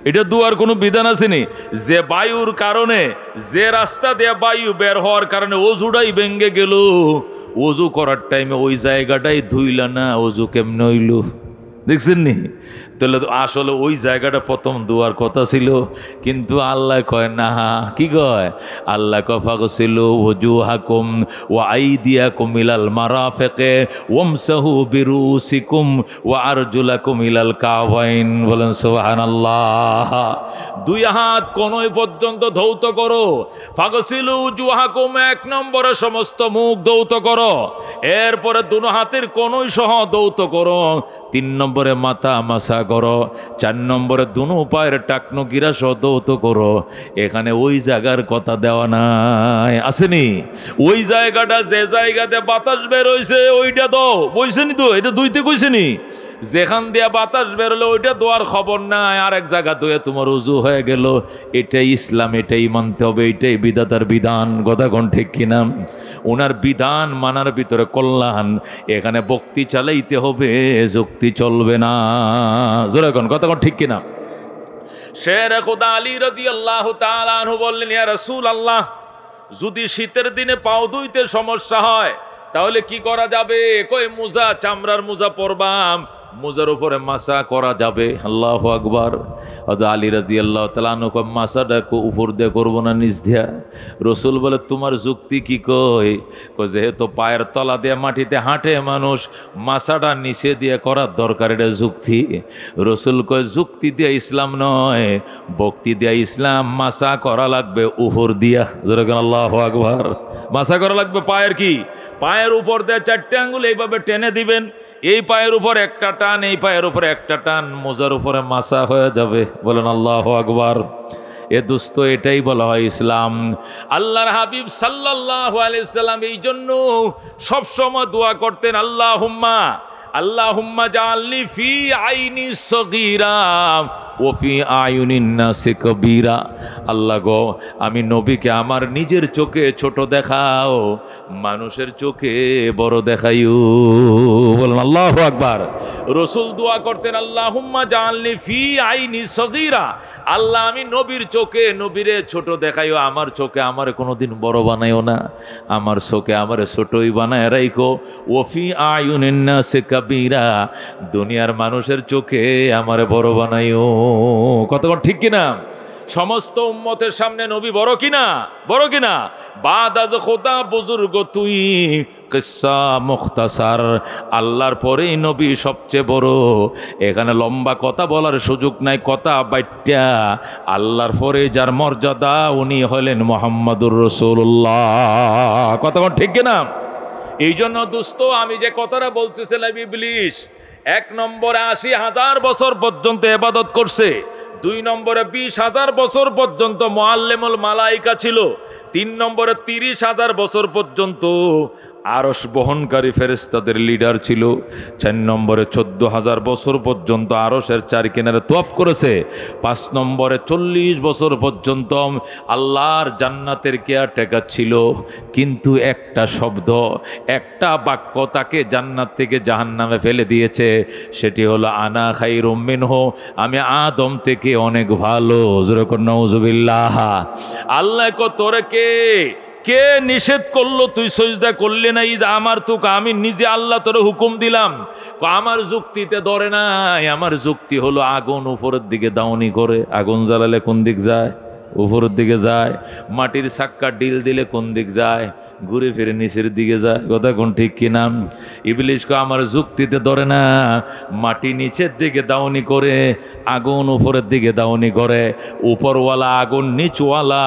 A: এটা ধোয়ার কোনো বিধান আসেনি। যে বায়ুর কারণে, যে রাস্তা দিয়ে বায়ু বের হওয়ার কারণে অজুটাই ভেঙ্গে গেল, অজু করার টাইমে ওই জায়গাটাই ধুইলা না, অজু কেমনে হইল? দেখছেন নি? তাহলে আসলে ওই জায়গাটা প্রথম দুয়ার কথা ছিল, কিন্তু আল্লাহ কয় না। কি কয়? আল্লাহ ফাগসিলু ওজুহাকুম ওয়া আইদিয়াকুম ইলাল মারাফিকে ওয়ামসাহু বিরুসিকুম ওয়া আরজুলাকুম ইলাল কাবাইন। বলেন সুবহানাল্লাহ। দুই হাত কোনই পর্যন্ত ধৌত করো। ফাগসিলু ওজুহাকুম, এক নম্বরে সমস্ত মুখ ধৌত করো, এরপরে দুনো হাতের কোনই সহ ধৌত করো, 3 নম্বরে মাথা মাসা করো, 4 নম্বরে দুনো পায়ের টাকনো গিরা সহ ধৌত করো। এখানে ওই জায়গার কথা দেওয়া নাই, আসেনি? ওই জায়গাটা যে জায়গাতে বাতাস বের হইছে ওইটা দাও, বইছেনি তো? এটা ধুইতে কইছেনি? যেখান দিয়া বাতাস বেরোলো ওইটা দোয়ার খবর নাই, আর এক জায়গা ধুয়ে তোমার উজু হয়ে গেল। এটাই ইসলাম, এটাই মানতে হবে, এটাই বিধাতার বিধান। কথাক্ষণ ঠিক কিনা? ওনার বিধান মানার ভিতরে কল্যাণ। এখানে ভক্তি চালাইতে হবে, যুক্তি চলবে না। জোরেক্ষণ কথাক্ষণ ঠিক কিনা? শের খুদা আলী রাদিয়াল্লাহু তাআলা আনহু বললেন, ইয়া রাসূলুল্লাহ, যদি শীতের দিনে পাও ধুইতে সমস্যা হয় তাহলে কি করা যাবে? কই মোজা, চামড়ার মোজা পরবাম, মোজার উপরে মাসা করা যাবে। আল্লাহু আকবার। আলী রাদিয়াল্লাহু তাআলা আনহু কয়, মাসাটা উপর দিয়ে করবো না নিচ দিয়া? রসুল বলে, তোমার যুক্তি কি? কই যেহেতু পায়ের তলা দিয়ে মাটিতে হাঁটে মানুষ, মাসাটা নিচে দিয়ে করার দরকার, এটা যুক্তি। রসুল কয়, যুক্তি দিয়ে ইসলাম নয়, ভক্তি দিয়ে ইসলাম। মাসা করা লাগবে উপর দিয়া। যেরকম আল্লাহু আকবার। মাসা করা লাগবে পায়ের কি? পায়ের উপর দিয়ে 4টে আঙ্গুল এইভাবে টেনে দিবেন, এই পায়ের উপর একটা টান, এই পায়ের উপরে একটা টান, মোজার উপরে মাসা হয়ে যাবে। বলেন আল্লাহু আকবার। এ দোস্ত, এটাই বলা হয় ইসলাম। আল্লাহর হাবিব সাল্লাল্লাহু আলাইহি সাল্লাম এই জন্য সবসময় দোয়া করতেন, আল্লাহুম্মা আল্লাহুম্মা জাআলনি ফি আইনি সগীরা ও ফি আয়ুনিন নাসি কবীরা। আল্লাহ গো, আমি নবীকে আমার নিজের চোখে ছোট দেখাও, মানুষের চোখে বড় দেখাইও। বলেন আল্লাহু আকবার। রাসূল দোয়া করতেন, আল্লাহুম্মা জাআলনি ফি আইনি সগীরা, আল্লাহ আমি নবীর চোখে নবীরে ছোট দেখাইও, আমার চোখে আমার কোনোদিন বড় বানাইও না, আমার চোখে আমার ছোটই বানায় রাইখো। ও ফি আয়ুনিন নাসি কবীরা, দুনিয়ার মানুষের চোখে আমার বড় বানাইও। কতক্ষণ ঠিক কিনা? সমস্ত উম্মতের সামনে নবী বড় কিনা, বড় কিনা? বাদ আজ খোদা বুজুর্গ তুই, কিসসা মুখতাসার, আল্লাহর পরেই নবী সবচেয়ে বড়। এখানে লম্বা কথা বলার সুযোগ নাই, কথা বাইটা আল্লাহর পরে যার মর্যাদা উনি হলেন মুহাম্মাদুর রাসূলুল্লাহ। কথা ঠিক কিনা? এই জন্য দোস্ত, আমি যে কথাটা বলতেছিলাম, ইবলিস 1 নম্বরে 80,000 বছর পর্যন্ত ইবাদত করছে, 2 নম্বরে 20,000 বছর পর্যন্ত মুআল্লিমুল মালাইকা ছিল, 3 নম্বরে 30,000 বছর পর্যন্ত আরশ বহনকারী ফেরেশতাদের লিডার ছিল, 4 নম্বরে 14,000 বছর পর্যন্ত আরশের চার কিনারে তওয়াফ করেছে, 5 নম্বরে 40 বছর পর্যন্ত আল্লাহর জান্নাতের কেয়ারটেকার ছিল। কিন্তু একটা শব্দ, একটা বাক্য তাকে জান্নাত থেকে জাহান্নামে ফেলে দিয়েছে, সেটি হলো আনা খায়রুম মিনহু, আমি আদম থেকে অনেক ভালো। যেরকম নাউজুবিল্লাহ। আল্লাহ কো তোরে কে নিষেধ করলো তুই সজদা করলি না? ঈদ আমার তোকে আমি নিজে আল্লাহ তোরে হুকুম দিলাম। আমার যুক্তিতে ধরে নাই, আমার যুক্তি হলো আগুন উপরের দিকে দাউনি করে, আগুন জ্বালালে কোন দিক যায়? উপরের দিকে যায়। মাটির চাক্কা ডিল দিলে কোন দিক যায়? ঘুরে ফিরে নিচের দিকে যায়। কথা কোন ঠিক কিনা? ইবলিসকে আমার যুক্তিতে ধরে না, মাটি নিচের দিকে দাউনি করে, আগুন উপরের দিকে দাউনি করে। উপরওয়ালা আগুন, নিচওয়ালা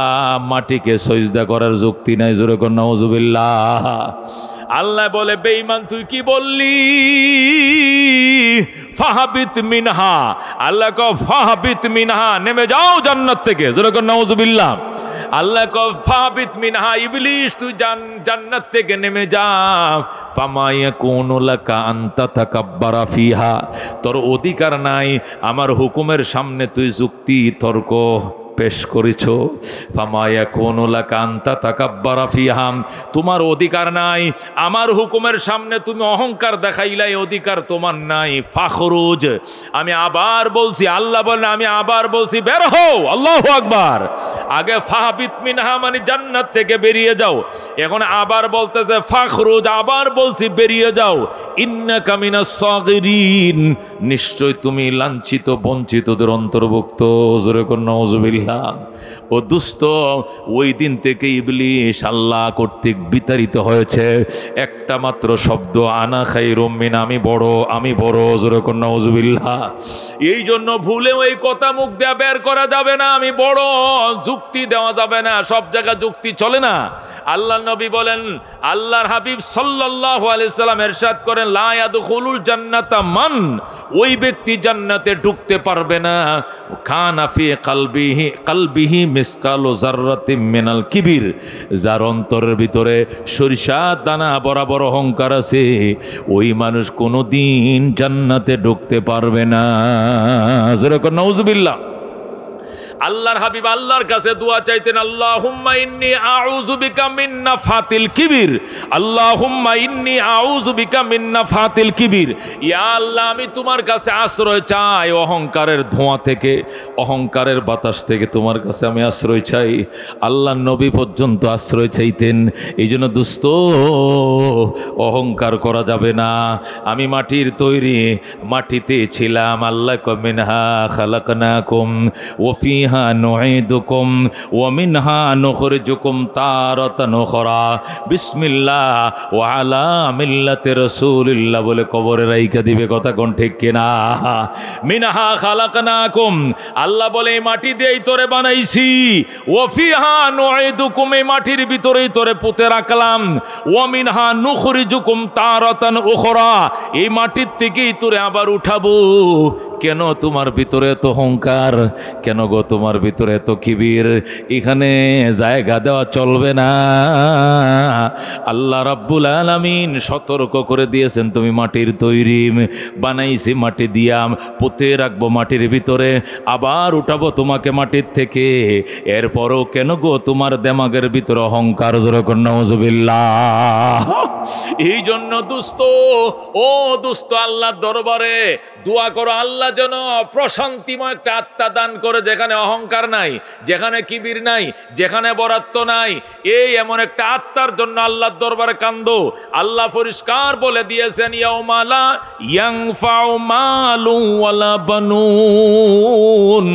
A: মাটিকে সজদা করার যুক্তি নাই। জোরে কর নাউজুবিল্লাহ। আল্লাহ বলে, বেঈমান তুই কি বললি? ফাহাবিত মিনহা, আল্লাহ কও ফাহাবিত মিনহা, নেমে যাও জান্নাত থেকে। জোরে কর নাউজুবিল্লাহ। আল্লাহ কও ফাহাবিত মিনহা, ইবলিস তুই জান্নাত থেকে নেমে যা। ফামা ইয়াকুনু লাকা আন তাতাকাব্বারা ফিহা, তোর অধিকার নাই আমার হুকুমের সামনে তুই যুক্তি তর্ক পেশ করেছ। ফামা ইয়াকুনু লাকা আন তাতাকাব্বারা ফিহা, তোমার অধিকার নাই আমার হুকুমের সামনে তুমি অহংকার দেখাইলাই, অধিকার তোমার নাই। ফাখরুজ, আমি আবার বলছি, আল্লাহ বলেন আমি আবার বলছি, বের হও। আল্লাহু আকবার। আগে ফাহাবিত মিনহা মানে জান্নাত থেকে বেরিয়ে যাও, এখন আবার বলতেছে ফাখরুজ, আবার বলছি বেরিয়ে যাও। ইন্নাকা মিনাস সাগিরিন, নিশ্চয় তুমি লাঞ্ছিত বঞ্চিতদের অন্তর্ভুক্ত। জোরে কর নাউজুবিল্লাহ। ও দুস্থ, ওই দিন থেকে ইবলিস আল্লাহ কর্তৃক বিতাড়িত হয়েছে। একটা মাত্র শব্দ, আনা খায়রুম মিন, আমি বড়, আমি বড়। জোরে কর নাউজুবিল্লাহ। এই জন্য ভুলেও এই কথা মুখ দেয়া বের করা যাবে না, আমি বড়, যুক্তি দেওয়া যাবে না। সব জায়গায় যুক্তি চলে না। আল্লাহ নবী বলেন, আল্লাহর হাবিব সাল্লাল্লাহু আলাইহি সাল্লাম ইরশাদ করেন, লা ইয়াদখুলুল জান্নাতা মান, ওই ব্যক্তি জান্নাতে ঢুকতে পারবে না খানা ফি কলবিহি মিসকালু যাররাতিম মিনাল কিবির, যার অন্তরের ভিতরে সরিষা দানা বরাবর অহংকার আছে, ওই মানুষ কোনোদিন জান্নাতে ঢুকতে পারবে না। যেরকম নাউজুবিল্লাহ। আল্লাহর হাবিব আল্লাহর কাছে দোয়া চাইতেন, আল্লাহুম্মা ইন্নী আউযু বিকা মিন নাফাতিল কিবির, আল্লাহুম্মা ইন্নী আউযু বিকা মিন নাফাতিল কিবির। ইয়া আল্লাহ, আমি তোমার কাছে আশ্রয় চাই অহংকারের ধোঁয়া থেকে, অহংকারের বাতাস থেকে তোমার কাছে আমি আশ্রয় চাই। আল্লাহর নবী পর্যন্ত আশ্রয় চাইতেন। এই জন্য দুস্থ, অহংকার করা যাবে না। আমি মাটির তৈরি, মাটিতে ছিলাম। আল্লাহ কয় মিনহা খালাকনাকুম ওয়া ফিহা নুঈদুকুম ওয়া মিনহা নুখরিজুকুম তারাতান উখরা। বিসমিল্লাহ ওয়া আলা মিল্লাতি রাসূলিল্লাহ বলে কবরে রাইখা দিবে। কথা কোন ঠিক কিনা? মিনহা খালাকনাকুম, আল্লাহ বলে এই মাটি দিয়েই তোরে বানাইছি। ওয়া ফিহা নুঈদুকুম, এই মাটির ভিতরেই তোরে পুঁতে রাখলাম। ওয়া মিনহা নুখরিজুকুম তারাতান উখরা, এই মাটির থেকেই তোরে আবার উঠাবো। কেন তোমার ভিতরে এত অহংকার? কেন গো তোমার ভিতরে এত কিবির? এখানে জায়গা দেওয়া চলবে না। আল্লাহ রাব্বুল আলামিন সতর্ক করে দিয়েছেন, তুমি মাটির তৈরি, বানাইছি মাটি দিয়াম, পুঁতে রাখবো মাটির ভিতরে, আবার উঠাবো তোমাকে মাটির থেকে। এরপরও কেন গো তোমার দেমাগের ভিতরে অহংকার? যেরকম নাউজুবিল্লাহ। এই জন্য দুস্থ, ও দুস্থ, আল্লাহর দরবারে দোয়া করো, আল্লাহ যেন প্রশান্তিময় একটা আত্মা দান করে, যেখানে অহংকার নাই, যেখানে কিবির নাই, যেখানে বরাত্ব নাই। এই এমন একটা আত্মার জন্য আল্লাহর দরবারে কান্দো। আল্লাহ পরিষ্কার বলে দিয়েছেন, ইয়াউমা লা ইয়ানফাউ মালু ওয়ালা বানুন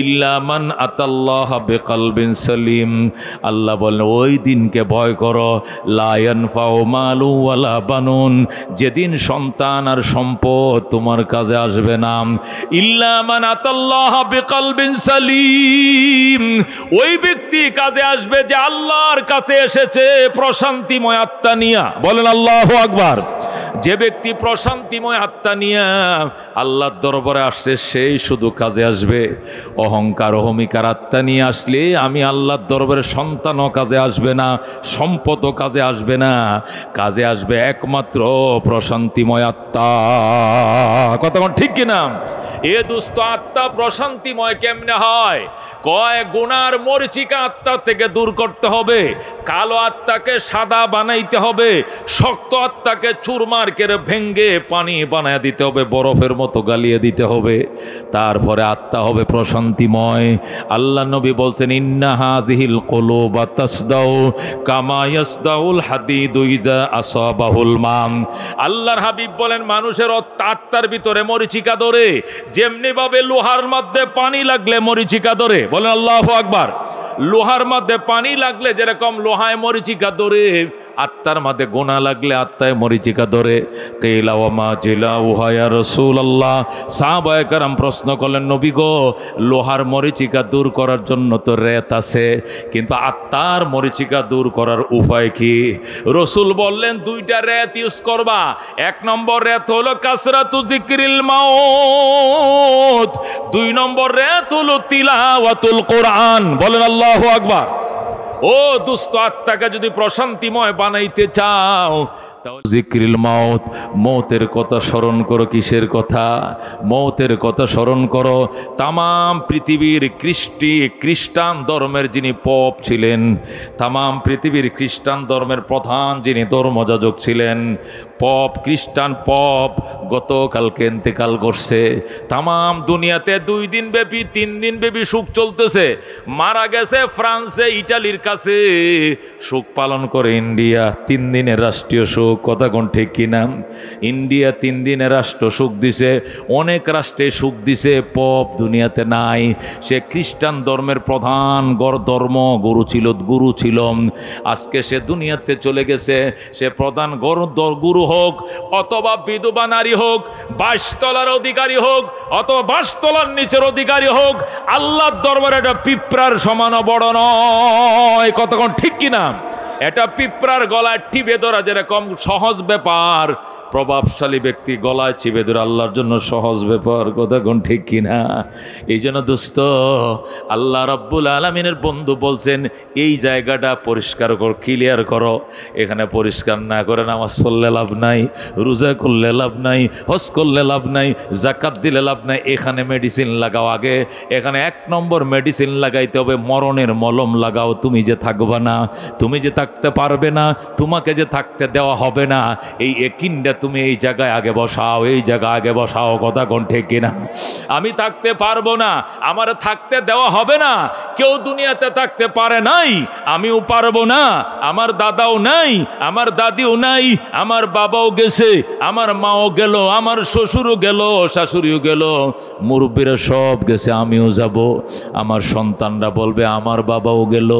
A: ইল্লা মান আতাল্লাহা বিকলবিন সালিম। আল্লাহ বলেন ওই দিনকে ভয় করো, লা ইয়ানফাউ মালু ওয়ালা বানুন, যেদিন সন্তান আর সম্পদ তোমার কাজে আসবে না। ইল্লা মান আতাল্লাহা বিকলবিন সালিম, ওই ব্যক্তি কাজে আসবে যে আল্লাহর কাছে এসেছে প্রশান্তিময় আত্মা নিয়া। বলেন আল্লাহু আকবার। যে ব্যক্তি প্রশান্তিময় আত্মা নিয়া আল্লাহর দরবারে আসছে সেই শুধু কাজে আসবে। অহংকার অহমিকার আত্মা নিয়ে আসলে আমি আল্লাহর দরবারে সন্তানও কাজে আসবে না, সম্পদও কাজে আসবে না। কাজে আসবে একমাত্র প্রশান্তিময় আত্মা। কথা ঠিক কিনা? এ দুস্থ আত্মা প্রশান্তিময় কেমনে হয়? কয় গুনার মরিচিকা আত্মা থেকে দূর করতে হবে, কালো আত্মাকে সাদা বানাইতে হবে, শক্ত আত্মাকে চুরমার করে ভেঙ্গে পানি বানায় দিতে হবে, বরফের মতো গালিয়ে দিতে হবে, তারপরে আত্মা হবে প্রশান্তিময়। আল্লাহ নবী বলছেন, ইন্না হাযিহিল কুলুবা তাসদাউ কামা ইয়াসদাউল হাদিদু ইযা আসাবাহুল মাম। আল্লাহর হাবিব বলেন, মানুষের আত্মার ভিতরে মরিচিকা ধরে, যেমনি ভাবে লোহার মধ্যে পানি লাগলে মরিচিকা ধরে। বলেন আল্লাহু আকবার। লোহার মধ্যে পানি লাগলে যেরকম লোহায় মরিচিকা ধরে, আত্মার মধ্যে গোনা লাগলে আত্মায় মরিচিকা ধরে। কিলা ওয়া মা জিলাউহা ইয়া রাসূলুল্লাহ। সাহাবায়ে কেরাম প্রশ্ন করলেন, নবী গো, লোহার মরিচিকা দূর করার জন্য তো রেত আছে, কিন্তু আত্মার মরিচিকা দূর করার উপায় কি? রাসূল বললেন, দুইটা রেত ইউজ করবা। এক নম্বর রেত হলো কাসরাতু যিকরিল মাউত, দুই নম্বর রেত হলো তিলাওয়াতুল কোরআন। বলেন আল্লাহু আকবার। ও দুস্থ আত্মাকে যদি প্রশান্তিময় বানাইতে চাও, জিক্রিল মাউত, মৌতের কথা স্মরণ করো। কিসের কথা? মৌতের কথা স্মরণ করো। তামাম পৃথিবীর খ্রিস্টান ধর্মের যিনি পপ ছিলেন, তামাম পৃথিবীর খ্রিস্টান ধর্মের প্রধান যিনি ধর্মযাজক ছিলেন, পপ, খ্রিস্টান পপ গতকালকে ইন্তেকাল করছে। তামাম দুনিয়াতে 2 দিন ব্যাপী 3 দিন ব্যাপী শোক চলতেছে। মারা গেছে ফ্রান্সে, ইটালির কাছে। শোক পালন করে ইন্ডিয়া, 3 দিনের রাষ্ট্রীয় শোক। কথা কোন ঠিক কিনা? ইন্ডিয়া 3 দিনের রাষ্ট্র শোক দিছে, অনেক রাষ্ট্রে শোক দিছে। পপ দুনিয়াতে নাই। সে খ্রিস্টান ধর্মের প্রধান ধর্ম গুরু ছিল। আজকে সে দুনিয়াতে চলে গেছে। সে প্রধান গুরু হোক, অথবা বিধবা নারী হোক, 22 তলার অধিকারী হোক, অথবা 22 তলার নিচের অধিকারী হোক, আল্লাহর দরবারে এটা পিঁপড়ার সমান বড় নয়। কতক্ষণ ঠিক কিনা? এটা পিঁপড়ার গলায় টিপে ধরা যেরকম সহজ ব্যাপার, প্রভাবশালী ব্যক্তি গলায় চিপে ধরে আল্লাহর জন্য সহজ ব্যাপার। কথা কোন ঠিক কিনা? এই জন্য দোস্ত, আল্লাহ রাব্বুল আলামিনের বন্ধু বলছেন, এই জায়গাটা পরিষ্কার কর, ক্লিয়ার করো। এখানে পরিষ্কার না করে নামাজ পড়লে লাভ নাই, রোজা করলে লাভ নাই, হজ করলে লাভ নাই, যাকাত দিলে লাভ নাই। এখানে মেডিসিন লাগাও আগে। এখানে 1 নম্বর মেডিসিন লাগাইতে হবে, মরণের মলম লাগাও। তুমি যে থাকবা না, তুমি যে থাকতে পারবে না, তোমাকে যে থাকতে দেওয়া হবে না, এই একিনটা তুমি এই জায়গায় আগে বসাও, এই জায়গায় আগে বসাও। কথা কোন ঠিক কিনা? আমি থাকতে পারবো না, আমার থাকতে দেওয়া হবে না। কেউ দুনিয়াতে থাকতে পারে নাই, আমিও পারবো না। আমার দাদাও নাই, আমার দাদিও নাই, আমার বাবাও গেছে, আমার মাও গেল, আমার শ্বশুরও গেল, শাশুড়িও গেল, মুরব্বীরা সব গেছে, আমিও যাব। আমার সন্তানরা বলবে আমার বাবাও গেল,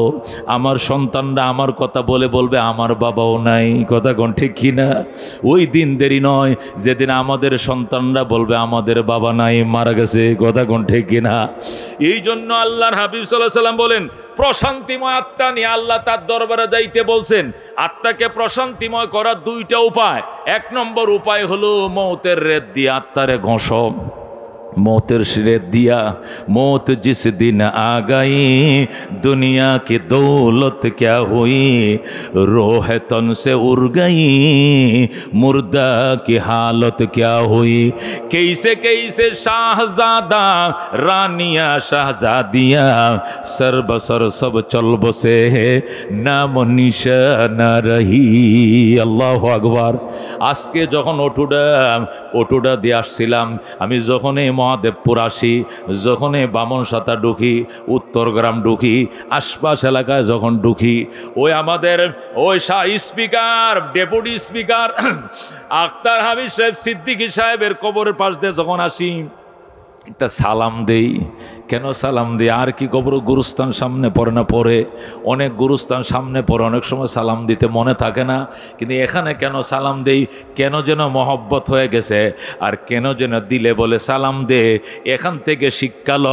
A: আমার সন্তানরা আমার কথা বলবে আমার বাবাও নাই। কথা কোন ঠিক কিনা? ওই দিন দেরি নয় যেদিন আমাদের সন্তানরা বলবে আমাদের বাবা নাই, মারা গেছে। কথা কোন ঠিক কিনা? এই জন্য আল্লাহর হাবিব সাল্লাল্লাহু আলাইহি ওয়াসাল্লাম বলেন, প্রশান্তিময় আত্মা নিয়ে আল্লাহ তার দরবারে যাইতে বলছেন। আত্মাকে প্রশান্তিময় করার 2টা উপায়। 1 নম্বর উপায় হলো মৌতের রেত দিয়ে আত্মারে ঘষো। मौतेर सिरे दिया मौत जिस दिन आ गई दुनिया की दौलत क्या हुई रोह तन से उड़ गई मुर्दा की हालत क्या हुई। कैसे कैसे शाहजादा रानिया शाहजादिया सर बसर सब चल बसे नाम निशान रही। अल्लाहु আকবার। আজকে যখন অটোটা দিয়ে আসছিলাম আমি যখন এই মহাদেবপুর আসি, যখনই বামনসাতা ঢুকি, উত্তরগ্রাম ঢুকি, আশপাশ এলাকায় যখন ঢুকি, ওই আমাদের ওই speaker, deputy speaker Akhtar Hamid সাহেব সিদ্দিকী সাহেবের কবরের পাশ দিয়ে যখন আসি, একটা সালাম দেই। কেন সালাম দিই? আর কি কবর গুরুস্থান সামনে পড়ে না? পড়ে, অনেক গুরুস্থান সামনে পড়ে, অনেক সময় সালাম দিতে মনে থাকে না, কিন্তু এখানে কেন সালাম দেই? কেন যেন মহব্বত হয়ে গেছে, আর কেন যেন দিলে বলে সালাম দে। এখান থেকে শিক্ষাল,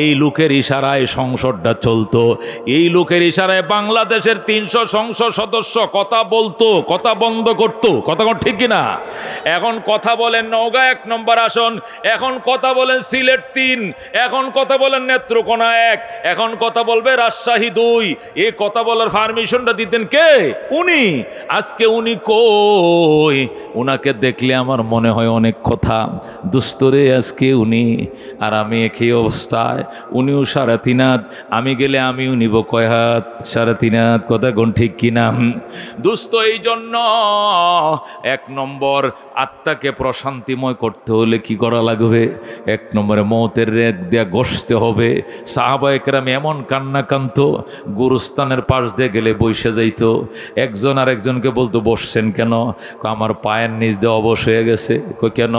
A: এই লোকের ইশারায় সংসদটা চলতো, এই লোকের ইশারায় বাংলাদেশের 300 সংসদ সদস্য কথা বলতো, কথা বন্ধ করতো। কথা ঠিক কিনা? এখন কথা বলেন নওগাঁ 1 নম্বর আসন, এখন কথা বলেন সিলেট 3, এখন কথা বলেন নেত্রকোনা 1, এখন কথা বলবে রাজশাহী 2। এই কথা বলার পারমিশনটা দিতেন কে? উনি। আজকে উনি কই? উনাকে দেখলে আমার মনে হয় অনেক কথা। দুস্তরে আজকে উনি আর আমি একই অবস্থায়। উনিও 3.5 হাত, আমি গেলে আমিও নিব কয় হাত? 3.5 হাত। কথা কোন ঠিক কিনা? দুস্ত এই জন্য 1 নম্বর আত্মাকে প্রশান্তিময় করতে হলে কি করা লাগবে? 1 নম্বরে মৌতের রেখ দিয়ে ঘষতে হবে। সাহাবায়ে কেরাম এমন কান্না কানতো, গুরুস্থানের পাশ দিয়ে গেলে বসে যাইতো। একজন আর একজনকে বলতো বসছেন কেন? আমার পায়ের নিচ দিয়ে অবশ হয়ে গেছে। কেন?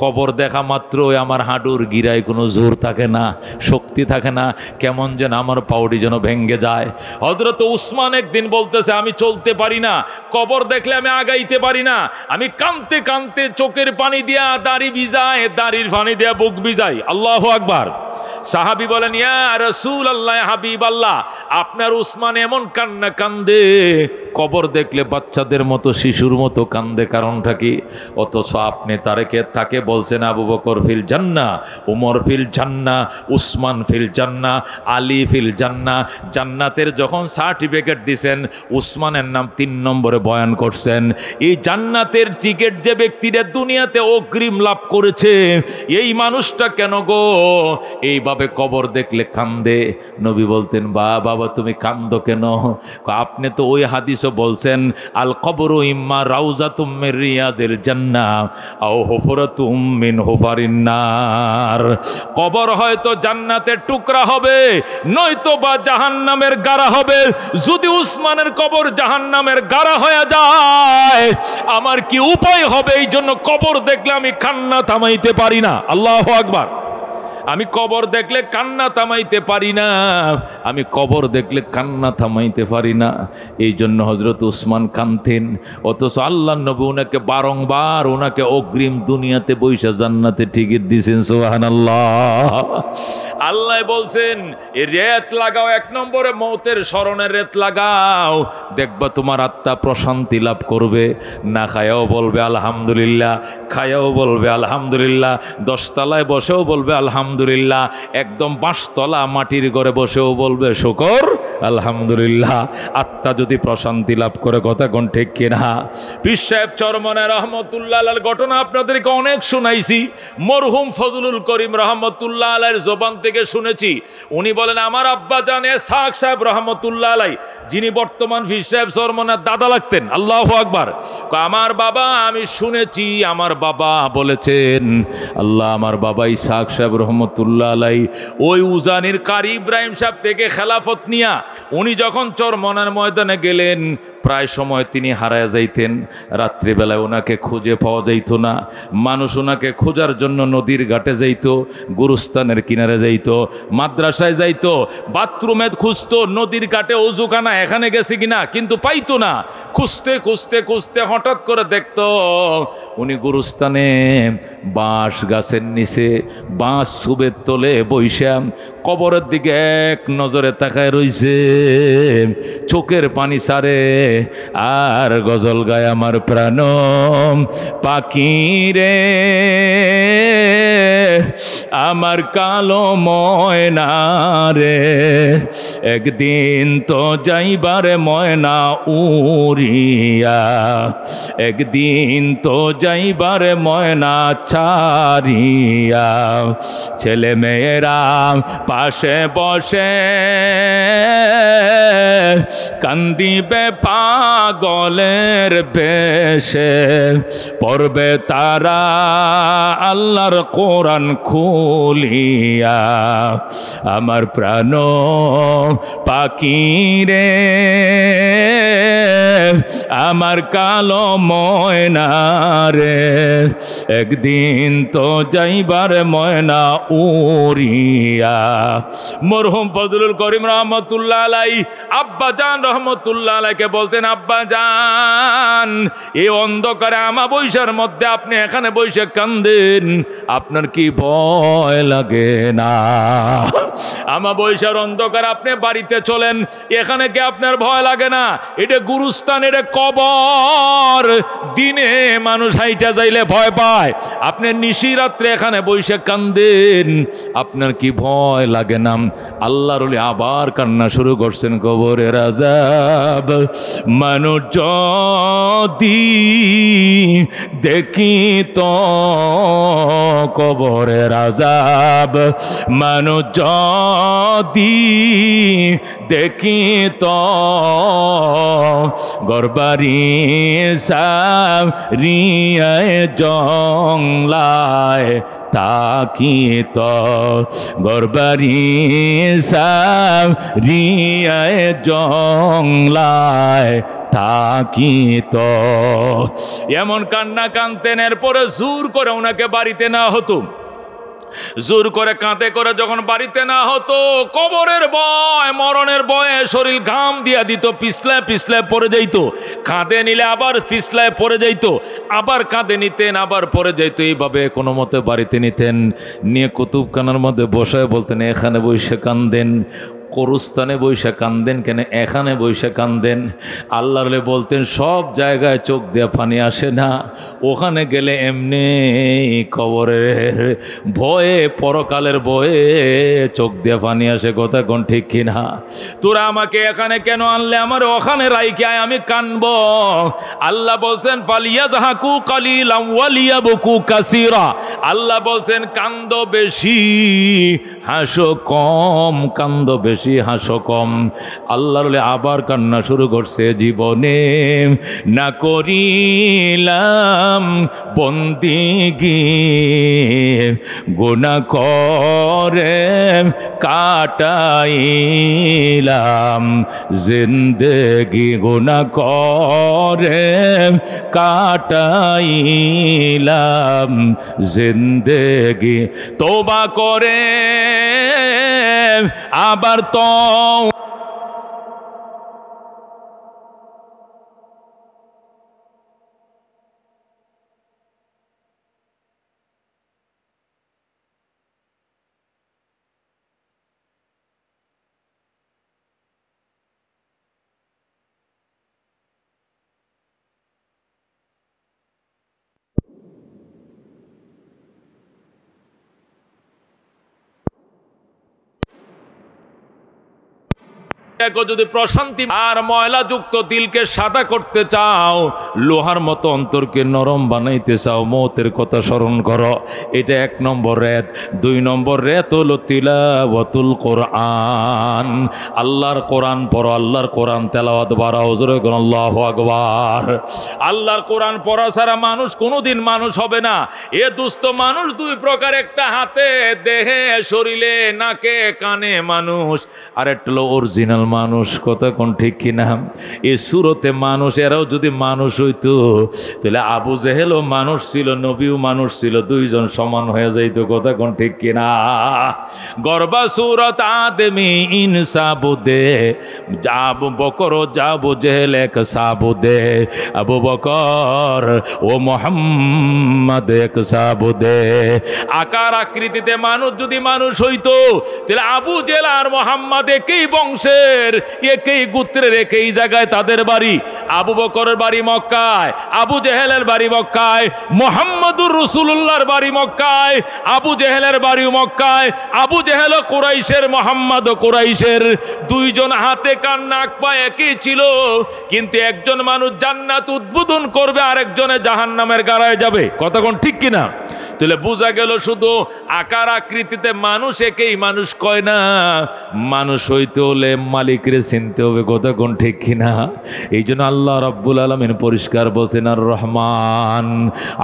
A: কবর দেখা মাত্রই আমার হাঁটুর গিরায় কোনো জোর থাকে না, শক্তি থাকে না, কেমন যেন আমার পাউডি যেন ভেঙ্গে যায়। হযরত উসমান একদিন বলতেছে, আমি চলতে পারি না, কবর দেখলে আমি আগাইতে পারি না, আমি কাঁদতে কাঁদতে চোখের পানি দিয়া দাড়ি ভিজায়, দাড়ির পানি দিয়া বুক ভিজাই। আল্লাহু আকবার। সাহাবী বলেন, ইয়া রাসূলুল্লাহ, হাবিব আল্লাহ, আপনার উসমান এমন কান্না কান্দে, কবর দেখলে বাচ্চাদের মতো, শিশুর মতো কান্দে, কারণটা কি? অথচ আপনি তাকে বলছেন আবু বকর ফিল জান্নাহ, উমর ফিল জান্নাহ, উসমান ফিল জান্নাহ, আলী ফিল জান্নাহ। জান্নাতের যখন সার্টিফিকেট দিছেন, উসমানের নাম 3 নম্বরে বয়ান করছেন। এই জান্নাতের টিকিট যে ব্যক্তিরা দুনিয়াতে অগ্রিম লাভ করেছে, এই মানুষটা কেন গো এইভাবে কবর দেখলে কান্দে? নবী বলতেন, বাবা তুমি কান্দো কেন? আপনি তো ওই হাদিসও বলছেন, আল কবরু ইম্মা রাউজাতুম মির রিয়াজিল জান্নাহ আও হুফরাতুম মিন হুফারিন নার। কবর হয়তো জান্নাতের টুকরা হবে, নয়তো বা জাহান্নামের গাড়া হবে। যদি উসমানের কবর জাহান্নামের গাড়া হয়ে যায়, আমার কি উপায় হবে? এই জন্য কবর দেখলে আমি কান্না থামাইতে পারি না। আল্লাহু আকবার। আমি কবর দেখলে কান্না থামাইতে পারি না, আমি কবর দেখলে কান্না থামাইতে পারি না। এই জন্য হযরত উসমান কাঁদতেন। অথচ আল্লাহর নবী ওনাকে বারংবার ওনাকে অগ্রিম দুনিয়াতে বৈশা জান্নাতে টিকিট দিয়েছেন। সুবহানাল্লাহ। আল্লাহ বলছেন, এই রেত লাগাও, 1 নম্বরে মৌতের স্মরণের রেত লাগাও, দেখবা তোমার আত্মা প্রশান্তি লাভ করবে। না খায়াও বলবে আলহামদুলিল্লাহ, খায়াও বলবে আলহামদুলিল্লাহ, 10 তলায় বসেও বলবে আলহামদুলিল্লাহ, একদম 5 তলা মাটির ঘরে বসেও বলবে শুকর আলহামদুলিল্লাহ। আত্মা যদি প্রশান্তি লাভ করে, কথা কোন ঠিক কিনা? পীর সাহেব চরমনে রহমতুল্লাহ আলাইহির ঘটনা আপনাদেরকে অনেক শোনাইছি। মরহুম ফজলুল করিম রহমতুল্লাহ আলাইহির জবান থেকে শুনেছি। উনি বলেন, আমার আব্বা জান ইসহাক সাহেব রহমতুল্লাহ আলাইহি, যিনি বর্তমান পীর সাহেব চরমনের দাদা লাগতেন, আল্লাহু আকবার, আমার বাবা, আমি শুনেছি আমার বাবা বলেছেন, আল্লাহ আমার বাবা ইসহাক সাহেব রহমতুল্লাহ আলাইহি ওই উজানির কারি ইব্রাহিম সাহেব থেকে খেলাফত নিয়া উনি যখন চরমনার ময়দানে গেলেন, প্রায় সময় তিনি হারায় যাইতেন। রাত্রিবেলায় ওনাকে খুঁজে পাওয়া যাইত না। মানুষ ওনাকে খোঁজার জন্য নদীর ঘাটে যাইত, গুরুস্থানের কিনারে যাইত, মাদ্রাসায় যাইত, বাথরুমে খুঁজতো, নদীর ঘাটে অজুখানা এখানে গেছে কিনা, কিন্তু পাইতো না। খুঁজতে খুঁজতে খুঁজতে হঠাৎ করে দেখতো উনি গুরুস্থানে বাঁশ গাছের নিচে বাঁশ সুবের তলে বইসা কবরের দিকে এক নজরে তাকায় রইছে, চোখের পানি সারে আর গজল গায়, আমার প্রাণ পাখি রে আমার কালো ময়না রে, একদিন তো যাইবারে ময়না উড়িয়া, একদিন তো যাইবারে ময়না ছাড়িয়া। ছেলে মেয়েরা পাশে বসে কান্দিবে পাগলের বেশে, পড়বে তারা আল্লাহর কোরআন খুলিয়া। আমার প্রাণ পাখি রে, আমার কালো ময়না রে, একদিন তো যাইবার ময়না উড়িয়া। মরহুম ফজলুল করিম রহমতুল্লাহ আলাই আব্বা জান রহমতুল্লাহ আলাইকে বলতেন, আব্বা জান এই অন্ধকারে আমাবস্যার মধ্যে আপনি এখানে বসে কান্দেন, আপনার কি ভয় লাগে না? আমাবস্যার অন্ধকার আপনি বাড়িতে চলেন, এখানে কি আপনার ভয় লাগে না? এটা গুরুস্থান, এটা কবর। দিনে মানুষ হাইটা যাইলে ভয় পায়, আপনি নিশি রাত্রে এখানে বসে কান্দেন, আপনার কি ভয় লাগে না? আল্লাহর ওলি আবার কান্না শুরু করছেন, কবরের আযাব মানুষ যদি দেখি তো, কবরের আযাব মানুষ যদি দেখি তো, গরবারি সারিয়ায় জংলায় তাকি তো, গরবারি সারিয়ায় জংলায় তাকি তো। এমন কান্না কানতেন। এরপরে জোর করে ওনাকে বাড়িতে না হতো, জোর করে কাঁধে করে যখন বাড়িতে না হতো, কবরের ভয় মরণের ভয়ে শরীর ঘাম দিয়া দিত, পিছলায় পিছলায় পড়ে যাইত। কাঁধে নিলে আবার পিছলায় পড়ে যাইত, আবার কাঁধে নিতেন, আবার পড়ে যাইত। এইভাবে কোনো মতে বাড়িতে নিতেন, নিয়ে কুতুবখানার মধ্যে বসায় বলতেন, এখানে বসে কান্দেন। কবরস্থানে বৈশা কান্দেন কেন? এখানে বৈশা কান্দেন। আল্লাহর বলতেন, সব জায়গায় চোখ দিয়ে পানি আসে না, ওখানে গেলে এমনি কবরের ভয়ে, পরকালের ভয়ে চোখ দিয়ে পানি আসে। কথা কোন ঠিক কিনা? তোরা আমাকে এখানে কেন আনলে? আমার ওখানে রাইকে আয়, আমি কানব। আল্লাহ বলছেন, ফালিয়াযহাকু কালিলাম ওয়ালিয়াবকু কাসীরা। আল্লাহ বলছেন, কান্দ বেশি হাসো কম, কান্দ বেশি হাসো কম। আল্লাহর আবার কান্না শুরু করছে, জীবনে না করিলাম বন্দিগি, গুনাহ করে কাটাইলাম জিন্দেগি, গুনাহ করে কাটাইলাম জিন্দেগি। তওবা করে আবার তো যদি প্রশান্তি আর ময়লাযুক্ত দিলকে সাদা করতে চাও, লোহার মতো অন্তরকে নরম বানাইতে চাও, মওতের কথা স্মরণ করো। এটা 1 নম্বর রেত। 2 নম্বর রেত হলো তিলাওয়াতুল কোরআন। আল্লাহর কোরআন পড়ো, আল্লাহর কোরআন তেলাওয়াত বাড়াও। জোরে বলুন আল্লাহু আকবার। আল্লাহর কোরআন পড়া ছাড়া মানুষ কোনোদিন মানুষ হবে না। এ দুস্থ মানুষ 2 প্রকার, একটা হাতে, দেহে, শরীরে, নাকে, কানে মানুষ, আর একটা হলো অরিজিনাল মানুষ। কথা কোন ঠিক কিনা? এই সুরতে মানুষ, এরাও যদি মানুষ হইতো তাহলে আবু জেহেলও মানুষ ছিল, নবীও মানুষ ছিল, 2 জন সমান হয়ে যাইতো। কথা কোন ঠিক কিনা? গর্বা সুরত আদমি ইনসাবুদে, আবু বকর আবু জেহেল এক সাবুদে, আবু বকর ও মুহাম্মদ এক সাবুদে। আকার আকৃতিতে মানুষ যদি মানুষ হইতো তাহলে আবু জেহেল আর মুহাম্মদ একই বংশের, বংশের, একই গোত্রের, একই জায়গায় তাদের বাড়ি। আবু বকরের বাড়ি মক্কায়, আবু জেহেলের বাড়ি মক্কায়, মুহাম্মদুর রাসূলুল্লাহর বাড়ি মক্কায়, আবু জেহেলের বাড়ি মক্কায়। আবু জেহেল কুরাইশের, মুহাম্মদ কুরাইশের। দুইজন হাতে কান নাক পা একই ছিল, কিন্তু একজন মানুষ জান্নাত উদ্বোধন করবে, আরেকজনে জাহান্নামের গাড়ায় যাবে। কতক্ষণ ঠিক কিনা? তাহলে বোঝা গেল শুধু আকার আকৃতিতে মানুষ একই, মানুষ কয় না। মানুষ হইতে হলে মালিকরে চিনতে হবে। কতক্ষণ ঠিক কিনা? এই জন্য আল্লাহ রাব্বুল আলামিন পরিষ্কার বলছেন, আর রহমান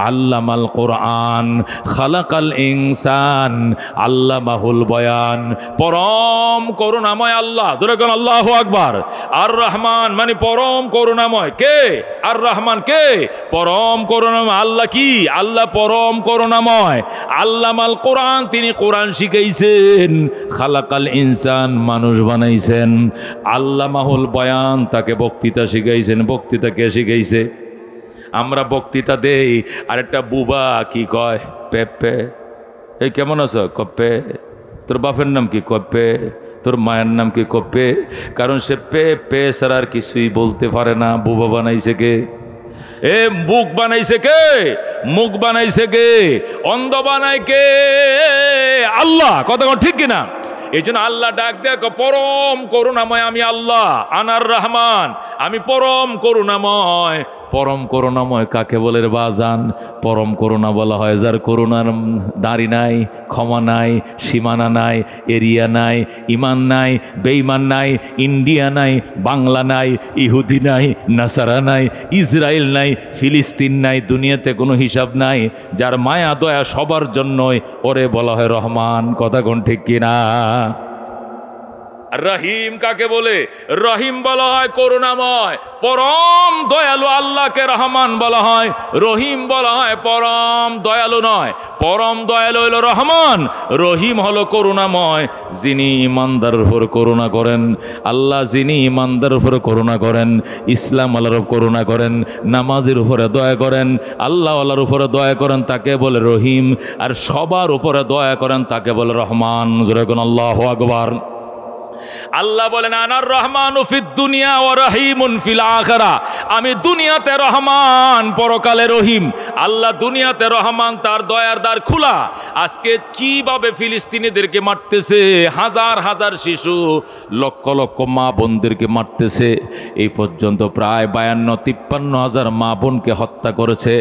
A: আল্লামাল কোরআন খালাকাল ইনসান আল্লামাহুল বয়ান। পরম করুণাময় আল্লাহ, ধরে কোন আল্লাহু আকবার। আর রহমান মানে পরম করুণাময়। কে? আর রহমান কে? পরম করুণাময়। আল্লাহ কি? আল্লাহ পরম করুণাময়। আল্লামাল কোরআন, তিনি কোরআন শিখাইছেন। খালাকাল ইনসান, মানুষ বানাইছেন। আল্লামাহুল বয়ান, তাকে বক্তৃতা শিখাইছেন। বক্তৃতা কে শিখাইছে? আমরা বক্তৃতা দেই, আর একটা বুবা কি কয়? পেপে। এই কেমন আছো? কপে। তোর বাপের নাম কি? কপে। তোর মায়ের নাম কি? কপে। কারণ সে পে পে ছাড়া আর কিছুই বলতে পারে না। বুবা বানাইছে কে? এ মুখ বানাইছে কে? মুখ বানাইছে কে? অন্ধ বানাই কে? আল্লাহ। কথা ঠিক কিনা? এই জন্য আল্লাহ ডাক দেখো, পরম করুণাময় আমি আল্লাহ। আনার রহমান, আমি পরম করুণাময়। পরম করুণাময় কাকে বলে রে বাজান? পরম করুণা বলা হয় যার করুণার দাড়ি নাই, ক্ষমা নাই, সীমানা নাই, এরিয়া নাই, ইমান নাই, বেঈমান নাই, ইন্ডিয়া নাই, বাংলা নাই, ইহুদি নাই, নাসারা নাই, ইসরায়েল নাই, ফিলিস্তিন নাই, দুনিয়াতে কোনো হিসাব নাই। যার মায়া দয়া সবার জন্যই, ওরে বলা হয় রহমান। কথা কোন ঠিক কিনা? রহিম কাকে বলে? রহিম বলা হয় করুণাময়। পরম দয়ালু আল্লাহকে রহমান বলা হয়, রহিম বলা হয় পরম দয়ালু নয়। পরম দয়ালু হলো রহমান, রহিম হলো করুণাময়। যিনি ইমানদারের উপর করুণা করেন, আল্লাহ যিনি ইমানদারের উপর করুণা করেন, ইসলাম আল্লাহর উপর করুণা করেন, নামাজের উপরে দয়া করেন, আল্লাহ আল্লাহর উপরে দয়া করেন, তাকে বলে রহিম। আর সবার উপরে দয়া করেন, তাকে বলে রহমান। যেরকম আল্লাহু আকবার। আল্লাহ বলেন, আনার রহমানু ফিদ দুনিয়া ওয়া রহিমুন ফিল আখিরা। আমি দুনিয়াতে রহমান, পরকালে রহিম। আল্লাহ দুনিয়াতে রহমান, তার দয়ার দ্বার খোলা। আজকে কিভাবে ফিলিস্তিনিদেরকে মারতেছে, হাজার হাজার শিশু, লক্ষ লক্ষ মা বোনদেরকে মারতেছে। এই পর্যন্ত প্রায় 52-53 হাজার মা বোনকে হত্যা করেছে।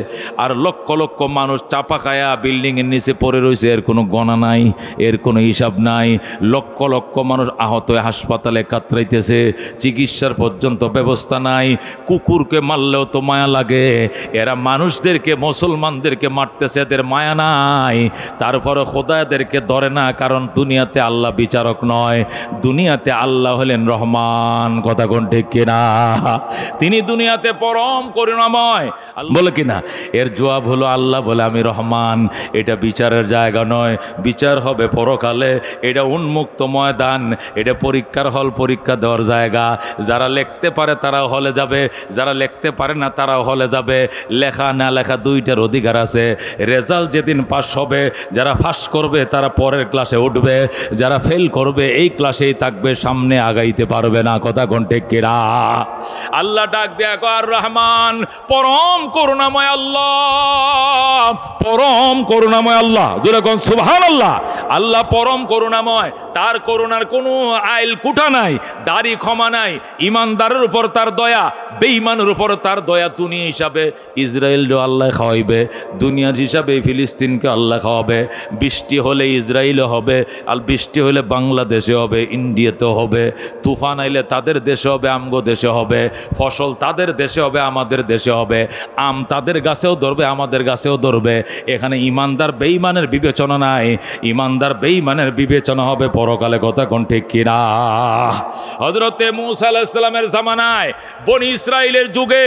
A: আর লক্ষ লক্ষ মানুষ চাপা খায়া বিল্ডিংয়ের নিচে পড়ে রয়েছে। এর কোনো গণনা নাই, এর কোনো হিসাব নাই। লক্ষ লক্ষ মানুষ আহত হাসপাতালে কাতরাইতেছে, চিকিৎসার পর্যন্ত ব্যবস্থা নাই। কুকুরকে মারলেও তো মায়া লাগে, এরা মানুষদেরকে, মুসলমানদেরকে মারতেছে, এদের মায়া নাই। তারপরে খোদাদেরকে ধরে না, কারণ দুনিয়াতে আল্লাহ বিচারক নয়, দুনিয়াতে আল্লাহ হলেন রহমান। কথা কোন ঠিক কিনা? তিনি দুনিয়াতে পরম করুণাময় বলে কিনা? এর জবাব হলো আল্লাহ বলে আমি রহমান। এটা বিচারের জায়গা নয়, বিচার হবে পরকালে। এটা উন্মুক্ত ময়দান, এটা পরীক্ষার হল, পরীক্ষা দেওয়ার জায়গা। যারা লিখতে পারে তারাও হলে যাবে, যারা লিখতে পারে না তারাও হলে যাবে। লেখা না লেখা দুইটার অধিকার আছে। রেজাল্ট যেদিন পাস হবে, যারা পাস করবে তারা পরের ক্লাসে উঠবে, যারা ফেল করবে এই ক্লাসেই থাকবে, সামনে আগাইতে পারবে না। কথা কোন ঠিক কিনা? আল্লাহ ডাক দেয়া আর রহমান, পরম করুণাময় আল্লাহ, পরম করুণাময় আল্লাহ। যেরকম সুবহানাল্লাহ। আল্লাহ পরম করুণাময়, তার করুণার কোনো আইল কুঠা নাই, দাড়ি ক্ষমা নাই। ইমানদারের উপর তার দয়া, বেঈমানের উপর তার দয়া। দুনিয়া হিসাবে ইসরায়েলও আল্লাহ খাওয়াইবে, দুনিয়ার হিসাবে ফিলিস্তিনকে আল্লাহ খাওয়াবে। বৃষ্টি হলে ইসরায়েলে হবে, আর বৃষ্টি হলে বাংলাদেশে হবে, ইন্ডিয়াতেও হবে। তুফান আইলে তাদের দেশে হবে, আমগো দেশে হবে। ফসল তাদের দেশে হবে, আমাদের দেশে হবে। আম তাদের গাছেও ধরবে, আমাদের গাছেও ধরবে। এখানে ইমানদার বেঈমানের বিবেচনা নাই, ইমানদার বেঈমানের বিবেচনা হবে পরকালে। কথা কোন ঠিক কিনা? হযরতে মূসা আলাইহিস সালামের জামানায়, বনি ইসরাইলের যুগে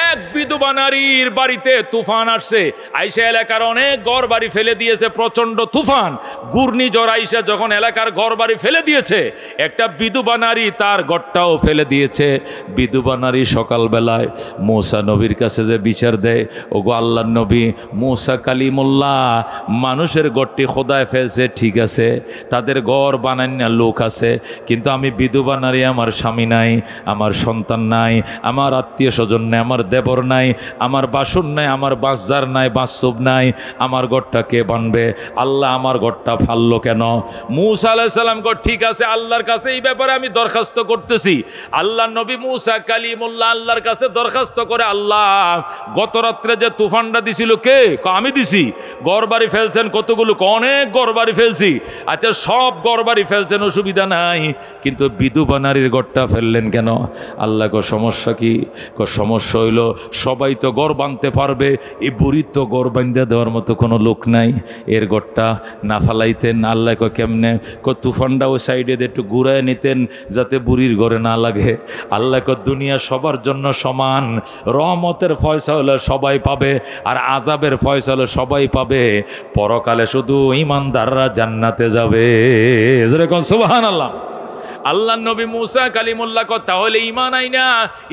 A: এক বিধবা নারীর বাড়িতে তুফান আসছে। আইসা এলাকার অনেক ঘর বাড়ি ফেলে দিয়েছে। প্রচন্ড তুফান, ঘূর্ণিঝড় আইসা যখন এলাকার ঘর বাড়ি ফেলে দিয়েছে, একটা বিধবা নারী তার ঘরটাও ফেলে দিয়েছে। বিধবা নারী সকালবেলায় মূসা নবীর কাছে যে বিচার দেয়, ওগো আল্লাহর নবী, মূসা কালিমুল্লাহ মানুষের ঘরটি খোদায় ফেলছে, ঠিক আছে, তাদের ঘর বানান না লোক আছে, কিন্তু আমি বিধবা নারী, আমার স্বামী নাই, আমার সন্তান নাই, আমার আত্মীয় স্বজন নাই, আমার দেবর নাই, আমার বাসন নাই, আমার বাসজার নাই, বাসব নাই, আমার ঘরটা কে বানবে? আল্লাহ আমার ঘরটা ফাললো কেন? মূসা আলাইহিস সালাম কো ঠিক আছে, আল্লাহর কাছে এই ব্যাপারে আমি দরখাস্ত করতেছি। আল্লাহ নবী মূসা কালিমুল্লাহ আল্লাহর কাছে দরখাস্ত করে, আল্লাহ গত রাত্রে যে তুফানটা দিছিল কে? আমি দিছি। ঘরবাড়ি ফেলছেন কতগুলো? অনেক ঘরবাড়ি ফেলছি। আচ্ছা সব ঘরবাড়ি ফেলছেন, অসুবিধা নাই, কিন্তু বিধবা নারীর ঘরটা ফেললেন কেন? আল্লাহ কো সমস্যা কি? সমস্যা হইল সবাই তো ঘর বাঁধতে পারবে, এই বুড়ির তো ঘর বাঁধতে দেওয়ার মতো কোনো লোক নাই, এর ঘরটা না ফালাইতেন? আল্লাহ কো কেমনে? তুফানটা ওই সাইডে একটু ঘুরায় নিতেন যাতে বুড়ির ঘরে না লাগে। আল্লাহ কো দুনিয়া সবার জন্য সমান, রহমতের ফয়সালা সবাই পাবে আর আযাবের ফয়সালা সবাই পাবে, পরকালে শুধু ঈমানদাররা জান্নাতে যাবে। যেরকম সুবহানাল্লাহ। আল্লাহ নবী মূসা কালিমুল্লাহ কো তাহলে ঈমান আইনা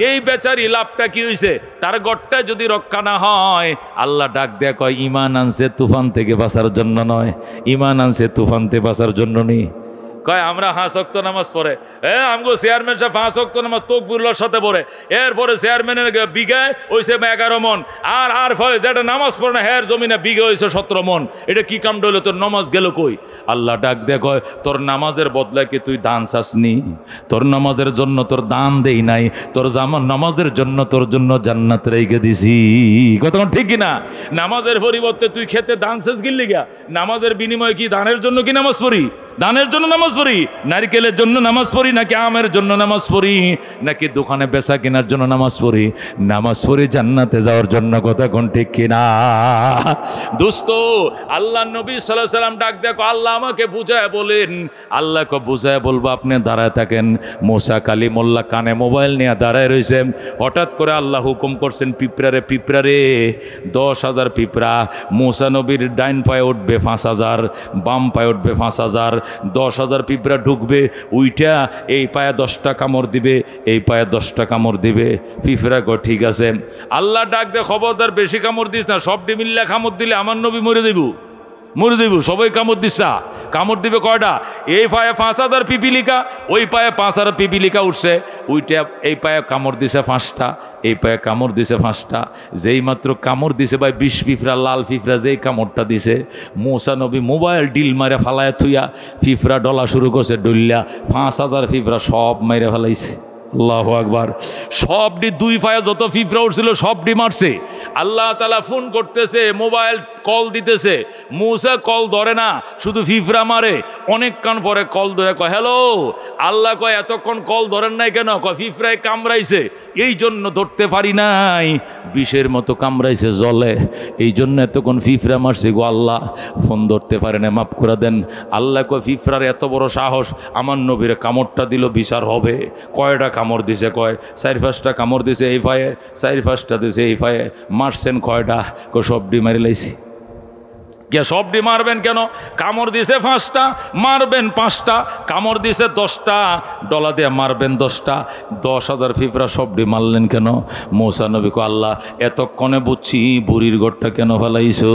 A: এই বেচারি লাভটা কি হইছে? তার ঘরটা যদি রক্ষা না হয়, আল্লাহ ডাক দেয়া কয় ঈমান আনছে তুফান থেকে বাঁচার জন্য নয়, ঈমান আনছে তুফান থেকে বাঁচার জন্য নেই। কয় আমরা 5 ওয়াক্ত নামাজ পড়ে, আমগো চেয়ারম্যান সাহেব 5 ওয়াক্ত নামাজ তকবীরের সাথে পড়ে, এরপরে চেয়ারম্যানের বিঘায় হইছে 11 মন, আর ফলে যেটা নামাজ পড়ে না হের জমিনে বিঘা হইছে 17 মন। এটা কি কাম হইলো? তোর নামাজ গেল কই? আল্লাহ ডাক দেয়া কয় তোর নামাজের বদলায় কি তুই দান চাসনি? তোর নামাজের জন্য তোর দান দেই নাই, তোর নামাজের জন্য তোর জন্য জান্নাত রেখে দিছি। কতক্ষণ ঠিক কিনা? নামাজের পরিবর্তে তুই খেতে দান চাস গিল্লি গা, নামাজের বিনিময়ে কি দানের জন্য কি নামাজ পড়ি? দানের জন্য নামাজ পড়ি, নারকেলের জন্য নামাজ পড়ি, নাকি আমের জন্য নামাজ পড়ি, নাকি দোকানে বেচা কেনার জন্য নামাজ পড়ি? নামাজ পড়ি জান্নাতে যাওয়ার জন্য। কথা কোন ঠিক কিনা? দোস্ত আল্লাহ নবী সাল্লাল্লাহু আলাইহি সাল্লাম ডাক দেখো, আল্লাহ আমাকে বুঝায় বলেন। আল্লাহকে বুঝায় বলবো, আপনি দাঁড়ায় থাকেন। মূসা কালিমুল্লাহ কানে মোবাইল নিয়ে দাঁড়ায় রয়েছে। হঠাৎ করে আল্লাহ হুকুম করছেন, পিঁপড়ারে পিঁপড়ারে 10,000 পিঁপড়া। মূসা নবীর ডাইন পায়ে উঠবে 5,000, বাম পায়ে উঠবে 5,000, 10,000 পিঁপড়া ঢুকবে, উইটা এই পায়ে 10টা কামড় দিবে, এই পায়ে 10টা কামড় দিবে। পিঁপড়া কো ঠিক আছে। আল্লাহ ডাক দে, খবরদার বেশি কামড় দিস না, সব ডিমিল্লা কামড় দিলে আমার নবী মরে যাইব, মরে যাইব। সবাই কামড় দিস না। কামড় দিবে কয়টা? এই পায়ে 5,000 পিপিলিকা, ওই পায়ে 5,000 পিপিলিকা উঠছে, উইটা এই পায়ে কামড় দিছে 5টা, এই পায়ে কামড় দিছে 5টা। যেই মাত্র কামড় দিছে ভাই 20 পিঁপড়া, লাল পিঁপড়া যেই কামড়টা দিছে, মূসা নবী মোবাইল ডিল মারে ফালায় থুইয়া পিঁপড়া ডলা শুরু করছে, ডলিয়া 5,000 পিঁপড়া সব মাইরে ফেলাইছে। আল্লাহু আকবার। সবটি 2 পায়ে যত পিঁপড়া উঠছিল সবটি মারছে। আল্লাহ তাআলা ফোন করতেছে, মোবাইল কল দিতেছে, মূসা কল ধরে না, শুধু পিঁপড়া মারে। অনেকক্ষণ পরে কল ধরে কয় হ্যালো। আল্লাহ কয় এতক্ষণ কল ধরেন নাই কেন? কয় পিঁপড়ায় কামড়াইছে, এই জন্য ধরতে পারি নাই, বিষের মতো কামড়াইছে জলে, এই জন্য এতক্ষণ পিঁপড়া মারছে গো আল্লাহ, ফোন ধরতে পারে না, মাফ করে দেন। আল্লাহ কয় পিঁপড়ার এত বড় সাহস, আমার নবীর কামড়টা দিল বিচার হবে। কয়টা কামড় দিছে? কয় 4-5টা কামড় দিছে এই পায়ে, 4-5টা দিছে এই পায়ে। মারছেন কয়টা? কয় সবডি মারি লাইছি। কে সবডি মারবেন কেন? কামড় দিছে 5টা, মারবেন 5টা, কামড় দিছে 10টা, ডলা দিয়ে মারবেন 10টা। 10,000 পিঁপড়া সবডি মারলেন কেন? মূসা নবী কয় আল্লাহ এতক্ষণে বুঝছি বুড়ির ঘরটা কেন ফেলাইছো।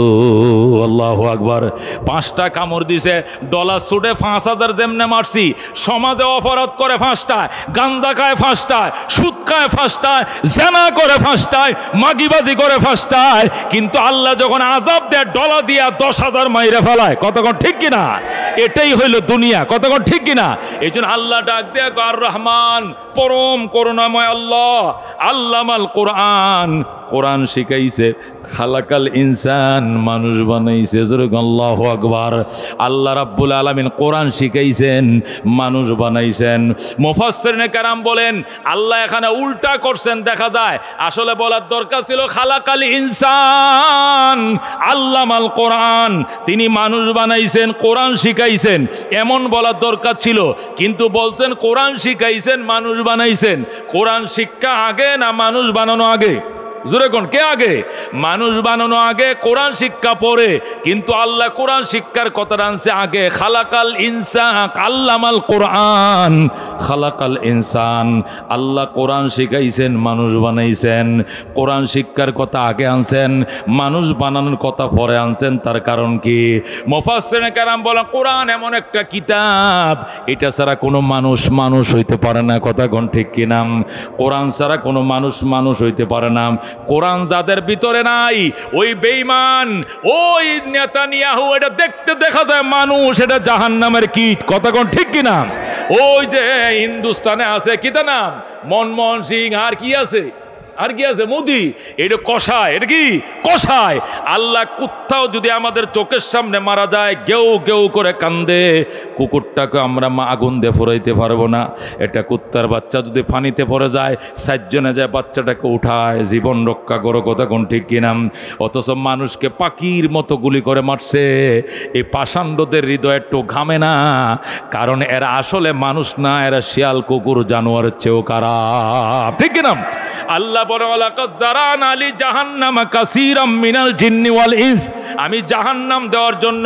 A: আল্লাহু আকবার। 5টা কামড় দিছে, ডলা ছুটে 5,000 যেমনে মারছি। সমাজে অপরাধ করে 5টায়, গাঞ্জা খায় 5টায়, সুদ খায় 5টায়, জেনা করে 5টায়, মাগিবাজি করে 5টায়, কিন্তু আল্লাহ যখন আযাব দেয় ডলা দিয়া 10,000 মাইরে ফেলায়। কতক্ষণ ঠিক কিনা? এটাই হইল দুনিয়া। কতক্ষণ ঠিক কিনা? এই জন্য আল্লাহ ডাক দেয়া আর রহমান, পরম করুণাময় আল্লাহ, আল্লামাল কোরআন, কোরআন শিখাইছে, খালাকাল ইনসান, মানুষ বানাইছে। আল্লাহু আকবার। আল্লাহ রাব্বুল আলামিন কোরআন শিখাইছেন, মানুষ বানাইছেন। মুফাসসিরিনে কেরাম বলেন আল্লাহ এখানে উল্টা করছেন, দেখা যায় আসলে বলার দরকার ছিল খালাকাল ইনসান আল্লামাল কোরআন, তিনি মানুষ বানাইছেন, কোরআন শিখাইছেন, এমন বলার দরকার ছিল। কিন্তু বলছেন কোরআন শিখাইছেন, মানুষ বানাইছেন। কোরআন শিক্ষা আগে না মানুষ বানানো আগে? জোরে কোন কে আগে? মানুষ বানানো আগে, কোরআন শিক্ষা পরে। কিন্তু আল্লাহ কোরআন শিক্ষার কথা আনছে আগে। খালাকাল ইনসান আল্লামাল কোরআন, খালাকাল ইনসান। আল্লাহ কোরআন শিখাইছেন, মানুষ বানাইছেন। কোরআন শিক্ষার কথা আগে আনছেন, মানুষ বানানোর কথা পরে আনছেন। তার কারণ কি? মুফাসসিরিনে কেরাম বলেন কোরআন এমন একটা কিতাব, এটা ছাড়া কোনো মানুষ মানুষ হইতে পারে না। কথা কোন ঠিক কিনা? কোরআন ছাড়া কোনো মানুষ মানুষ হইতে পারে না। কোরআন যাদের ভিতরে নাই, ওই বেঈমান, ওই নেতানিয়াহু, এটা দেখতে দেখা যায় মানুষ, এটা জাহান্নামের কীট। কথা কোন ঠিক কিনা? ওই যে হিন্দুস্তানে আছে কিতা নাম, মনমোহন সিং, আর কি আছে, আর কি আছে, মোদি, এটা কষায়। এটা কি কষায়? আল্লাহ কুত্তাও যদি আমাদের চোখের সামনে মারা যায়, গেউ গেউ করে কান্দে। কুকুরটাকে আমরা আগুন দিয়ে ফুরাইতে পারবো না। এটা কুত্তার বাচ্চা যদি পানিতে পড়ে যায়, সাতজনে যায় বাচ্চাটাকে উঠায়, জীবন রক্ষা করো। কথা কোন ঠিক কিনা? অথচ মানুষকে পাখির মতো গুলি করে মারছে। এই পাষাণ্ডদের হৃদয় একটু ঘামে না, কারণ এরা আসলে মানুষ না, এরা শিয়াল কুকুর জানোয়ারের চেয়েও খারাপ। ঠিক কিনা? আল্লাহ বলে ওয়ালাকাদ যারানা লি জাহান্নামা কাসীরাম মিনাল জিন্নি ওয়াল ইনস, আমি জাহান্নাম দেওয়ার জন্য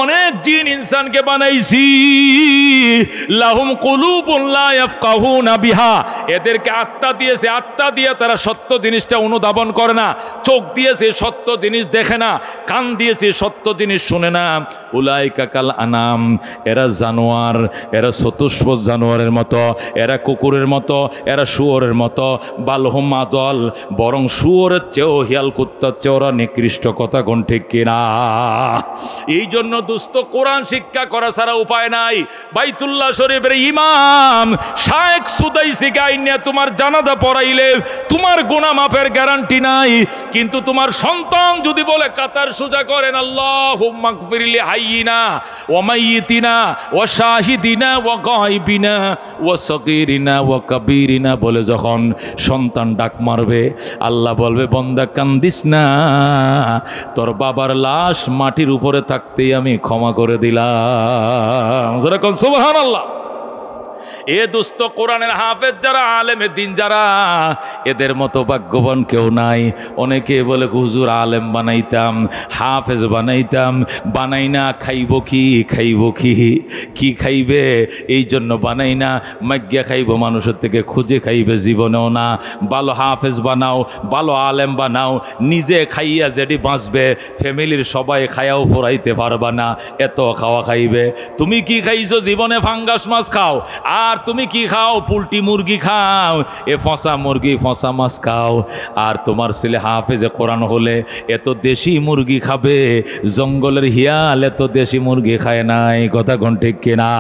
A: অনেক জিন ইনসানকে বানাইছি। লাহুম কুলুবুন লা ইয়াফকাহুনা বিহা, এদেরকে আত্মা দিয়েছে, আত্মা দিয়ে তারা সত্য জিনিসটা অনুধাবন করে না। চোখ দিয়েছে, সত্য জিনিস দেখে না। কান দিয়েছে, সত্য জিনিস শুনে না। উলাইকা কাল আনাম, এরা জানোয়ার, এরা চতুষ্পদ জানোয়ারের মতো, এরা কুকুরের মতো, এরা শুয়োরের মতো। বালহুম আদল, বরং শুয়োরের চেয়েও, হিয়াল কুত্তার চেয়েও ওরা নিকৃষ্ট। কথা কোন ঠিক কিনা? এই জন্য দোস্ত, কোরআন শিক্ষা করা ছাড়া উপায় নাই। বাইতুল্লাহ শরীফের ইমাম শায়েখ সুদাইসি গাইনিয়া তোমার জানাজা পড়াইলে তোমার গুনাহ মাফের গ্যারান্টি নাই। কিন্তু তোমার সন্তান যদি বলে কাতার সোজা করেন, আল্লাহুম্মা গফিরলি হাইয়িনা ওয়া মাইয়িতিনা ওয়া শাহিদিনা ওয়া গায়বিনা ওয়া সগীরিনা ওয়া কাবীরিনা বলে যখন সন্তান ডাক মারবে, আল্লাহ বলবে বান্দা কান্দিস না, তোর বাবার লাশ মাটির উপরে থাকতেই আমি ক্ষমা করে দিলাম। যেরকম সুবহানাল্লাহ। এ দোস্ত, কোরআনের হাফেজ যারা, আলেমে দিন যারা, এদের মতো ভাগ্যবান কেউ নাই। অনেকে বলে হুজুর আলেম বানাইতাম, হাফেজ বানাইতাম, বানাই না। খাইব কি, খাইব কি, কি খাইবে? এই জন্য বানাই না। মাগ্যা খাইব মানুষের থেকে, খুঁজে খাইবে জীবনেও না। ভালো হাফেজ বানাও, ভালো আলেম বানাও, নিজে খাইয়া যেটি বাঁচবে, ফ্যামিলির সবাই খায়াও ফুরাইতে পারবা না, এত খাওয়া খাইবে। তুমি কি খাইছো জীবনে? ফাঙ্গাস মাছ খাও। আর তুমি কি খাও? পোল্ট্রি মুরগি খাও, এ ফসা মুরগি ফসা মাছ খাও। আর তোমার ছেলে হাফেজে কোরআন হলে এত দেশি মুরগি খাবে, জঙ্গলের হিয়াল এত দেশি মুরগি খায় নাই। কথা কোন ঠিক কিনা?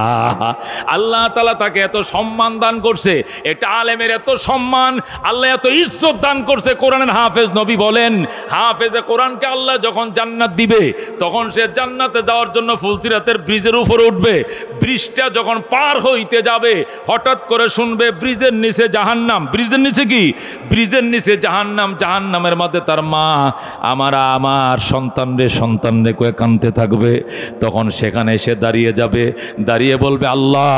A: আল্লাহ তাআলা তাকে এত সম্মান দান করছে, একটা আলেমের এত সম্মান, আল্লাহ এত ইজ্জত দান করছে। কোরআনের হাফেজ, নবী বলেন হাফেজে কোরআনকে আল্লাহ যখন জান্নাত দিবে, তখন সে জান্নাতে যাওয়ার জন্য ফুলসিরাতের ব্রিজের উপরে উঠবে। ব্রিজটা যখন পার হইতে যাবে, হঠাৎ করে শুনবে ব্রিজের নিচে জাহান্নাম। ব্রিজের নিচে কি? ব্রিজের নিচে জাহান্নাম। জাহান্নামের মধ্যে তার মা আমার সন্তান রে কয়ে কাঁদতে থাকবে। তখন সেখানে এসে দাঁড়িয়ে যাবে, দাঁড়িয়ে বলবে আল্লাহ,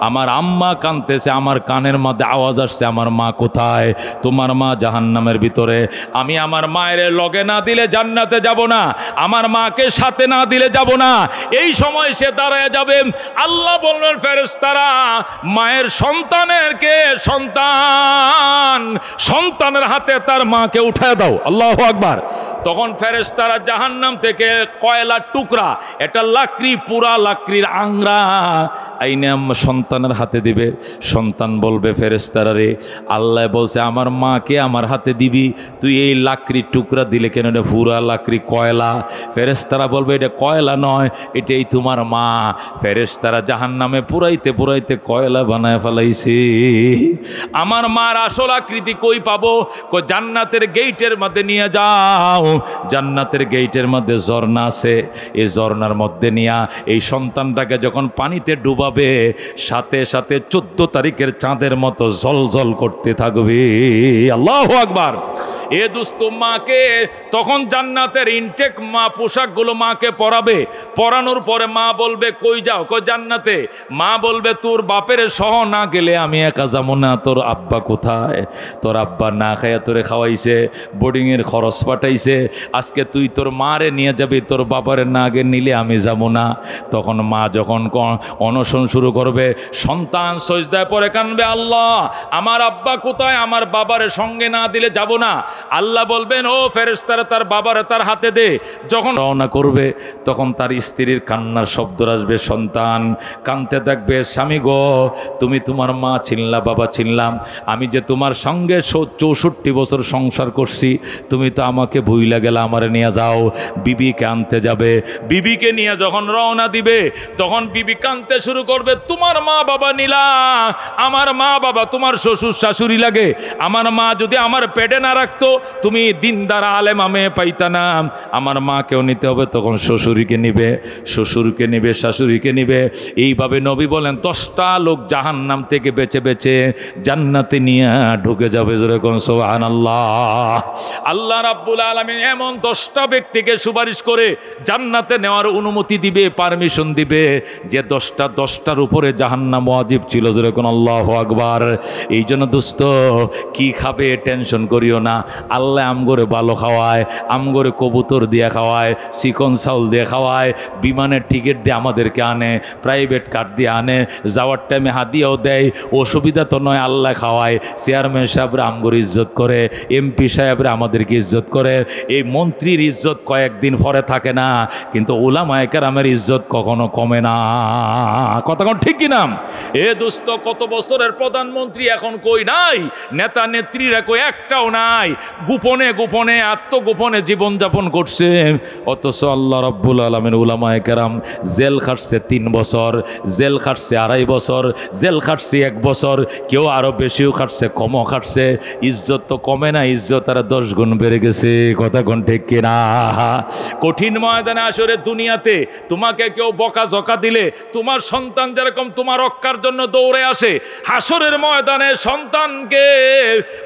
A: আমার আম্মা কাঁদতেছে, আমার কানের মধ্যে আওয়াজ আসছে, আমার মা কোথায়? তোমার মা জাহান্নামের ভিতরে। আমি আমার মায়ের লগে না দিলে জান্নাতে যাব না, আমার মাকে সাথে না দিলে যাব না। এই সময় সে দাঁড়ায় যাবে। আল্লাহ বলবেন ফেরেশতারা, মায়ের সন্তানের হাতে তার মাকে উঠায় দাও। আল্লাহু আকবার। তখন ফেরেশতারা জাহান্নাম থেকে কয়লার টুকরা, এটা লাকড়ি, পুরা লাকড়ির আংরা আইনে সন্তানের হাতে দিবে। সন্তান বলবে ফেরেশতারা রে, আল্লাহ বলছে আমার মাকে আমার হাতে দিবি, তুই এই লাকড়ির টুকরা দিলে কেন? এটা পুরা লাকড়ি, কয়লা। ফেরেশতারা বলবে এটা কয়লা নয়, এটাই তোমার মা। ফেরেশতারা জাহান্নামে পুরাইতে পুরাইতে কয়লা বানায় ফেলাইছে। আমার মার আসল আকৃতি কই পাবো? জান্নাতের গেইটের মধ্যে নিয়ে যাও। জান্নাতের গেইটের মধ্যে ঝর্ণা আছে, এই ঝর্ণার মধ্যে নিয়া এই সন্তানটাকে যখন পানিতে ডুবাবে, সাথে সাথে 14 তারিখের চাঁদের মতো জলজল করতে থাকবে। আল্লাহু আকবার। এ দুস্থ মাকে তখন জান্নাতের ইনটেক মা পোশাকগুলো মাকে পরাবে, পরানোর পরে মা বলবে কই যাও, কই জান্নাতে। মা বলবে তোর বাপের সহ না গেলে আমি একা যাবো না, তোর আব্বা কোথায়? তোর আব্বা না খাইয়া তোরে খাওয়াইছে, বোর্ডিংয়ের খরচ পাঠাইছে, আজকে তুই তোর মারে নিয়ে যাবি, তোর বাবারে না আগে নিলে আমি যাব না। তখন মা যখন অনশন শুরু করবে, সন্তান সজদায় পরে কানবে, আল্লাহ আমার আব্বা কোথায়, আমার বাবারে সঙ্গে না দিলে যাব না। আল্লাহ বলবেন ও ফেরেশতারা তার বাবারে তার হাতে দে। যখন রওনা করবে তখন তার স্ত্রীর কান্নার শব্দ আসবে, সন্তান কানতে থাকবে, স্বামী গো তুমি তোমার মা ছিনলা, বাবা ছিনলাম, আমি যে তোমার সঙ্গে 64 বছর সংসার করছি, তুমি তো আমাকে ভুইলা গেলা, আমারে নিয়ে যাও। বিবিকে আনতে যাবে, বিবিকে নিয়ে যখন রওনা দিবে তখন বিবি কানতে শুরু করবে, তোমার মা বাবা নিলা, আমার মা বাবা তোমার শ্বশুর শাশুড়ি লাগে, আমার মা যদি আমার পেটে না রাখতো তুমি দিনদার আলেমা মেয়ে পাইতা না, আমার মাকেও নিতে হবে। তখন শ্বশুরকে নিবে, শ্বশুরকে নিবে, শাশুড়িকে নিবে। এইভাবে নবী বলেন 10টা লোক জাহান্নাম থেকে বেঁচে বেঁচে জান্নাতে নিয়ে ঢুকে যাবে। যেরকম সুবহানাল্লাহ। আল্লাহ রাব্বুল আলামিন এমন 10টা ব্যক্তিকে সুপারিশ করে জান্নাতে নেওয়ার অনুমতি দিবে, পারমিশন দিবে, যে 10টার উপরে জাহান্নাম ওয়াজিব ছিল। যেরকম আল্লাহু আকবার। এই জন্য দোস্ত কি খাবে টেনশন করিও না, আল্লাহ আমগরে ভালো খাওয়ায়, আমগরে কবুতর দিয়ে খাওয়ায়, চিকন চাউল দিয়ে খাওয়ায়, বিমানের টিকিট দিয়ে আমাদেরকে আনে, প্রাইভেট কার দিয়ে আনে, যাওয়ার টাইমে হাদিয়াও দেয়, অসুবিধা তো নয়, আল্লাহ খাওয়ায়। চেয়ারম্যান সাহেবরা আমগরে ইজ্জত করে, এমপি সাহেবরা আমাদেরকে ইজ্জত করে। এই মন্ত্রীর ইজ্জত কয়েকদিন পরে থাকে না, কিন্তু উলামায়ে কেরামের ইজ্জত কখনো কমে না। কথা কোন ঠিক কিনা? এ দোস্ত কত বছরের প্রধানমন্ত্রী এখন কই নাই, নেতা নেত্রীরা কই একটাও নাই, গোপনে গোপনে আত্মগোপনে জীবনযাপন করছে। অথচ আল্লাহ রাব্বুল আলামিন উলামায়ে কেরাম জেল খাটছে 3 বছর, জেল খাটছে 2.5 বছর, জেল খাটছে 1 বছর, কেউ আরো বেশিও খাটছে, কমও খাটছে। ইজ্জত তো কমে না, ইজ্জত আর 10 গুণ বেড়ে গেছে। কথা কোন ঠিক কিনা? কঠিন ময়দানে আসরে দুনিয়াতে তোমাকে কেউ বকা জকা দিলে তোমার সন্তান যেরকম তোমার রক্ষার জন্য দৌড়ে আসে, হাসরের ময়দানে সন্তানকে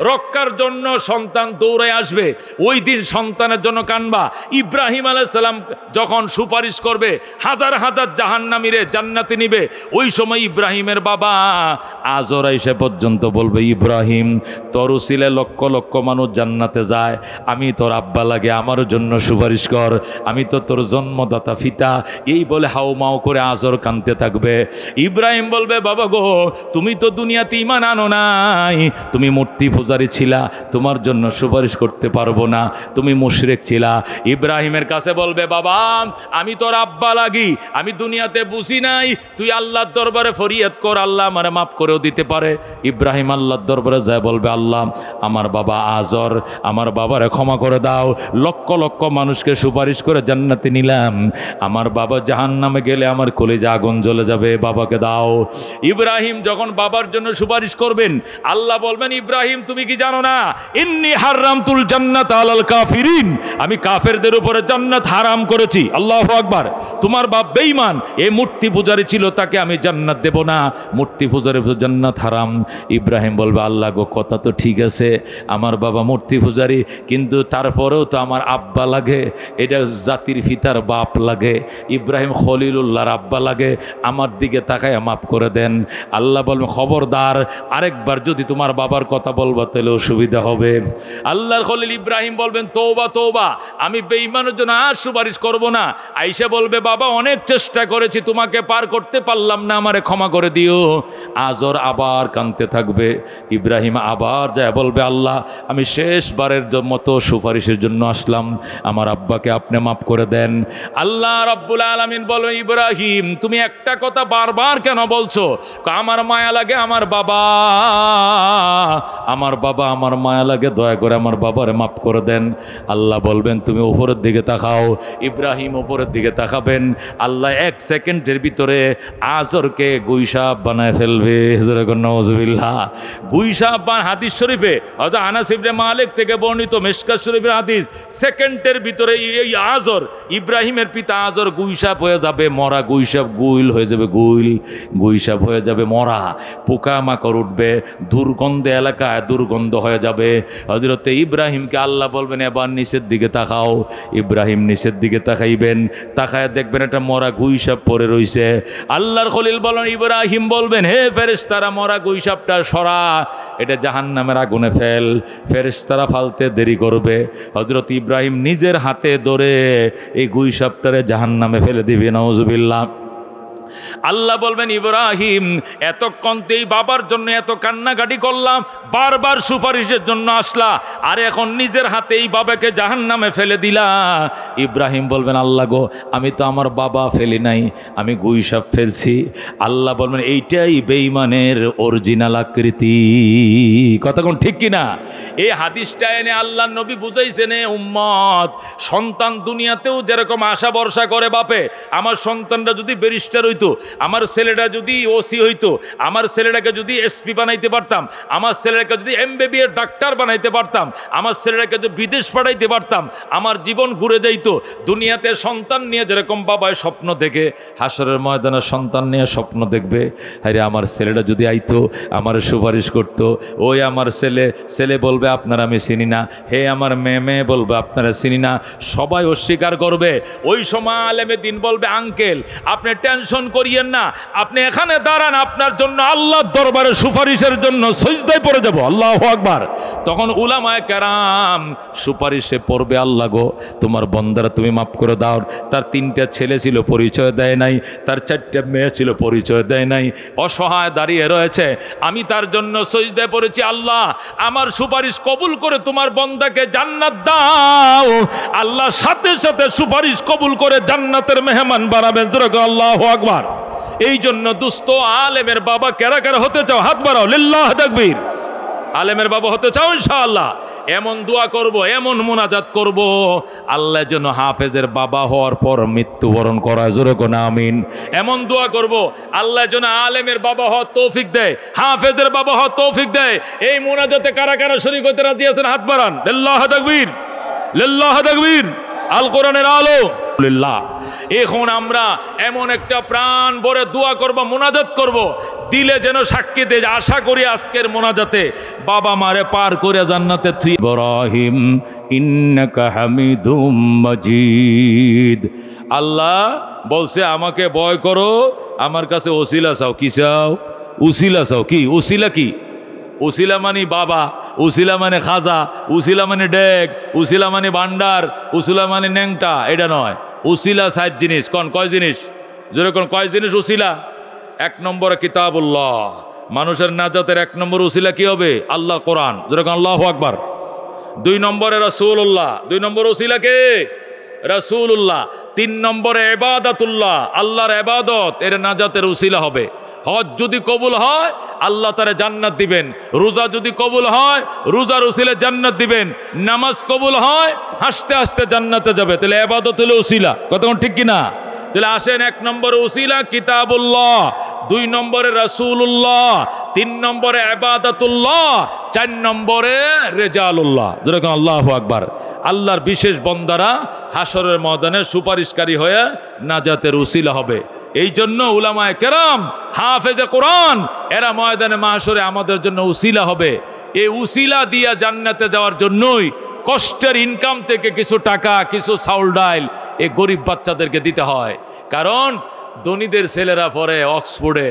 A: রক্ষার জন্য সন্তান দৌড়ে আসবে। ওই দিন সন্তানের জন্য কানবা। ইব্রাহিম আলাইহিস সালাম যখন সুপারিশ করবে, হাজার হাজার জাহান্নামীরে জান্নাতে নিবে, ওই সময় ইব্রাহিমের বাবা আজর এসে পর্যন্ত বলবে, ইব্রাহিম তোর উসিলে লক্ষ লক্ষ মানুষ জান্নাতে যায়, আমি তোর আব্বা লাগে, আমার জন্য সুপারিশ কর, আমি তো তোর জন্মদাতা পিতা। এই বলে হাউমাউ করে আজর কানতে থাকবে। ইব্রাহিম বলবে, বাবা গো তুমি তো দুনিয়াতে ঈমান আনো নাই, তুমি মূর্তি পূজারী ছিলা, তোমার জন্য সুপারিশ করতে পারবো না, তুমি মুশরিক ছিলা। ইব্রাহিমের কাছে বলবে, বাবা আমি তোর আব্বা লাগি, আমি দুনিয়াতে বুঝি নাই, তুই আল্লাহর দরবারে ফরিয়াদ কর, আল্লাহ আমারে মাফ করেও দিতে পারে। ইব্রাহিম আল্লাহর দরবারে যায়, বলবে, আল্লাহ আমার বাবা আজর, আমার বাবারে ক্ষমা করে দাও, লক্ষ লক্ষ মানুষকে সুপারিশ করে জান্নাতে নিলাম, আমার বাবা জাহান্নামে গেলে আমার কলিজা আগুন জ্বলে যাবে, বাবাকে দাও। ইব্রাহিম যখন বাবার জন্য সুপারিশ করবেন, আল্লাহ বলবেন, ইব্রাহিম তুমি কি জানো না, ইন্নী হারামতুল জান্নাত আলাল কাফিরিন, আমি কাফেরদের উপরে জান্নাত হারাম করেছি। আল্লাহু আকবার। তোমার বাপ বেঈমান, এই মূর্তি পূজারী ছিল, তাকে আমি জান্নাত দেব না, মূর্তি পূজারী জান্নাত হারাম। ইব্রাহিম বলবে, আল্লাহ গো কথা তো ঠিক আছে, আমার বাবা মূর্তি পূজারী, কিন্তু তারপরেও তো আমার আব্বা লাগে, এটা জাতির পিতার বাপ লাগে, ইব্রাহিম খলিলুল্লাহর আব্বা লাগে, আমার দিকে তাকায় মাফ করে দেন। আল্লাহ বলবেন, খবরদার আরেকবার যদি তোমার বাবার কথা বলবা তাহলে অসুবিধা হবে। আল্লাহর খলিল ইব্রাহিম বলবেন, তওবা তওবা, আমি বেঈমানের জন্য আর সুপারিশ করব না। আয়েশা বলবে, বাবা অনেক চেষ্টা করেছি, তোমাকে পার করতে পারলাম না, আমারে ক্ষমা করে দিও। আজর আবার কাঁদতে থাকবে। ইব্রাহিম আবার যায় বলবে, আল্লাহ আমি শেষবারের মতো সুপারিশের জন্য আসলাম, আমার আব্বাকে আপনি মাফ করে দেন। আল্লাহ রাব্বুল আলামিন বলবেন, ইব্রাহিম তুমি একটা কথা বারবার কেন বলছো? আমার মায়া লাগে আমার বাবা, আমার বাবা, আমার মায়া লাগে, দয়া করে আমার বাবারে মাফ করে দেন। আল্লাহ বলবেন, তুমি উপরের দিকে তাকাও। ইব্রাহিম উপরের দিকে তাকাবেন, আল্লাহ 1 সেকেন্ডের ভিতরে আজরকে গুইসাপ বানায় ফেলবে। নাউজুবিল্লাহ। গুইসাপ হাদিস শরীফে হযরত আনাস ইবনে মালিক থেকে বর্ণিত, মিশকাত শরীফের হাদিস, সেকেন্ডের ভিতরে এই আজর, ইব্রাহিমের পিতা আজর গুইসাপ হয়ে যাবে, মরা গুইসাপ, গুইল হয়ে যাবে, গুইসাপ হয়ে যাবে, মরা, পোকামাকড় উঠবে, দুর্গন্ধ এলাকায় দুর্গন্ধ হয়ে যাবে। হযরত হজরতে ইব্রাহিমকে আল্লাহ বলবেন এবার নিচের দিকে তাকাও। ইব্রাহিম নিচের দিকে তাকাইবেন, তাকায় দেখবেন একটা মরা গুইসাপ পড়ে রইছে। আল্লাহর খলিল বলেন, ইব্রাহিম বলবেন হে ফেরেশতারা মরা গুইসাপটা সরা, এটা জাহান্নামের আগুনে ফেল। ফেরেশতারা ফালতে দেরি করবে, হজরত ইব্রাহিম নিজের হাতে ধরে এই গুইসাপটারে জাহান্নামে ফেলে দিবে। নাউজুবিল্লাহ। আল্লাহ বলবেন ইব্রাহিম এতক্ষণতেই বাবার জন্য এত কান্নাকাটি করলাম, বারবার সুপারিশের জন্য আসলা, আর এখন নিজের হাতেই বাবাকে জাহান্নামে ফেলে দিলা। ইব্রাহিম বলবেন আল্লাহ গো, আমি তো আমার বাবা ফেলি নাই, আমি গুইসাপ ফেলছি। আল্লাহ বলবেন এইটাই বেঈমানের অরিজিনাল আকৃতি। কথা কোন ঠিক কিনা? এই হাদিসটা এনে আল্লাহ নবী বুঝাইছেন এ উম্মত, সন্তান দুনিয়াতেও যেরকম আশা ভরসা করে বাপে, আমার সন্তানটা যদি ব্যারিস্টার হইতো, আমার ছেলেটা যদি ওসি হইতো, আমার ছেলেটাকে যদি এসপি বানাইতে পারতাম, আমার ছেলেটাকে যদি এমবিবিএস ডাক্তার বানাইতে পারতাম, আমার ছেলেটাকে যদি বিদেশ পাঠাইতে পারতাম, আমার জীবন ঘুরে যাইতো। দুনিয়াতে সন্তান নিয়ে যেরকম বাবায় স্বপ্ন দেখে, হাসরের ময়দানে সন্তান নিয়ে স্বপ্ন দেখবে, আরে আমার ছেলেটা যদি আইতো, আমার সুপারিশ করতো। ওই আমার ছেলে, ছেলে বলবে আপনারা আমি চিনি না, হে আমার মেয়ে, মেয়ে বলবে আপনারা চিনি না, সবাই অস্বীকার করবে। ওই সময় আলেমে দিন বলবে আঙ্কেল আপনি টেনশন করিয়েন না, আপনি এখানে দাঁড়ান, আপনার জন্য আল্লাহর দরবারে সুপারিশের জন্য সিজদায় পড়ে যাব। আল্লাহু আকবার। তখন উলামায়ে কেরাম সুপারিশে পড়বে, আল্লাহ গো তোমার বন্দারা তুমি মাফ করে দাও, তার 3টা ছেলে ছিল পরিচয় দেয় নাই, তার 4টা মেয়ে ছিল পরিচয় দেয় নাই, অসহায় দাঁড়িয়ে রয়েছে, আমি তার জন্য সিজদায় পড়েছি, আল্লাহ আমার সুপারিশ কবুল করে তোমার বন্দাকে জান্নাত দাও। আল্লাহ সাথে সাথে সুপারিশ কবুল করে জান্নাতের মেহমান বানাবেন। আল্লাহু আকবার। এই জন্য দুস্থ আলেমের বাবা কারা কারা হতে চাও হাত বাড়াও, লিল্লাহ তাকবীর। আলেমের বাবা হতে চাও ইনশাআল্লাহ, এমন দোয়া করব, এমন মোনাজাত করব, আল্লাহ যেন হাফেজের বাবা হওয়ার পর মৃত্যুবরণ করা, জোরে কোন আমিন। এমন দোয়া করব আল্লাহ যেন আলেমের বাবা হওয়ার তৌফিক দেয়, হাফেজের বাবা হওয়ার তৌফিক দেয়। এই মোনাজাতে কারা কারা শরীক হতে রাজি আছেন হাত বাড়ান, লিল্লাহ তাকবীর, লিল্লাহ তাকবীর। আল কোরআনের আলো। এখন আমরা এমন একটা প্রাণ ভরে দোয়া করব, মোনাজাত করব, দিলে যেন সাক্ষী দেয়। আশা করি আজকের মোনাজাতে বাবা মারে পার করে জান্নাতে তুই। ইব্রাহিম ইন্নাকা হামিদুম মাজিদ। আল্লাহ বলছে আমাকে ভয় করো, আমার কাছে ওসিলা চাও। কি চাও? উসিলা চাও। কি উসিলা? কি উসিলা মানে বাবা, উসিলা মানে খাজা, উসিলা মানে ডেক, উসিলা মানে ভান্ডার, উসিলা মানে ন্যাংটা, এটা নয়। উসিলা 7 জিনিস। কোন কয় জিনিস? যেরকম কয় জিনিস উসিলা? 1 নম্বরে কিতাবুল্লাহ, মানুষের নাজাতের 1 নম্বর উসিলা কি হবে? আল্লাহ কোরআন, যেরকম আল্লাহু আকবার। 2 নম্বরে রাসূলুল্লাহ, 2 নম্বর উসিলা কে? রাসূলুল্লাহ। 3 নম্বরে ইবাদাতুল্লাহ, আল্লাহর ইবাদত, এর নাজাতের উসিলা হবে। হজ যদি কবুল হয় আল্লাহ তারে জান্নাত দিবেন, রোজা যদি কবুল হয় রোজার উসিলা জান্নাত দিবেন, নামাজ কবুল হয় হাসতে হাসতে জান্নাতে যাবে। তাহলে ইবাদত হলো উসিলা। কতক্ষণ ঠিক কিনা? তাহলে আসেন 1 নম্বরে উসিলা কিতাবুল্লাহ, 2 নম্বরে রাসূলুল্লাহ, 3 নম্বরে ইবাদাতুল্লাহ, 4 নম্বরে রিজালুল্লাহ। যেরকম আল্লাহু আকবার। আল্লাহর বিশেষ বন্দারা হাসরের ময়দানে সুপারিশকারী হয়ে নাজাতের উসিলা হবে। এই জন্য উলামায়ে কেরাম, হাফেজে কোরআন, এরা ময়দানে মাহশরে আমাদের জন্য উসিলা হবে। এই উসিলা দিয়া জান্নাতে যাওয়ার জন্যই কষ্টের ইনকাম থেকে কিছু টাকা, কিছু চাউল ডাল এই গরিব বাচ্চাদেরকে দিতে হয়। কারণ ধনীদের ছেলেরা পড়ে অক্সফোর্ডে,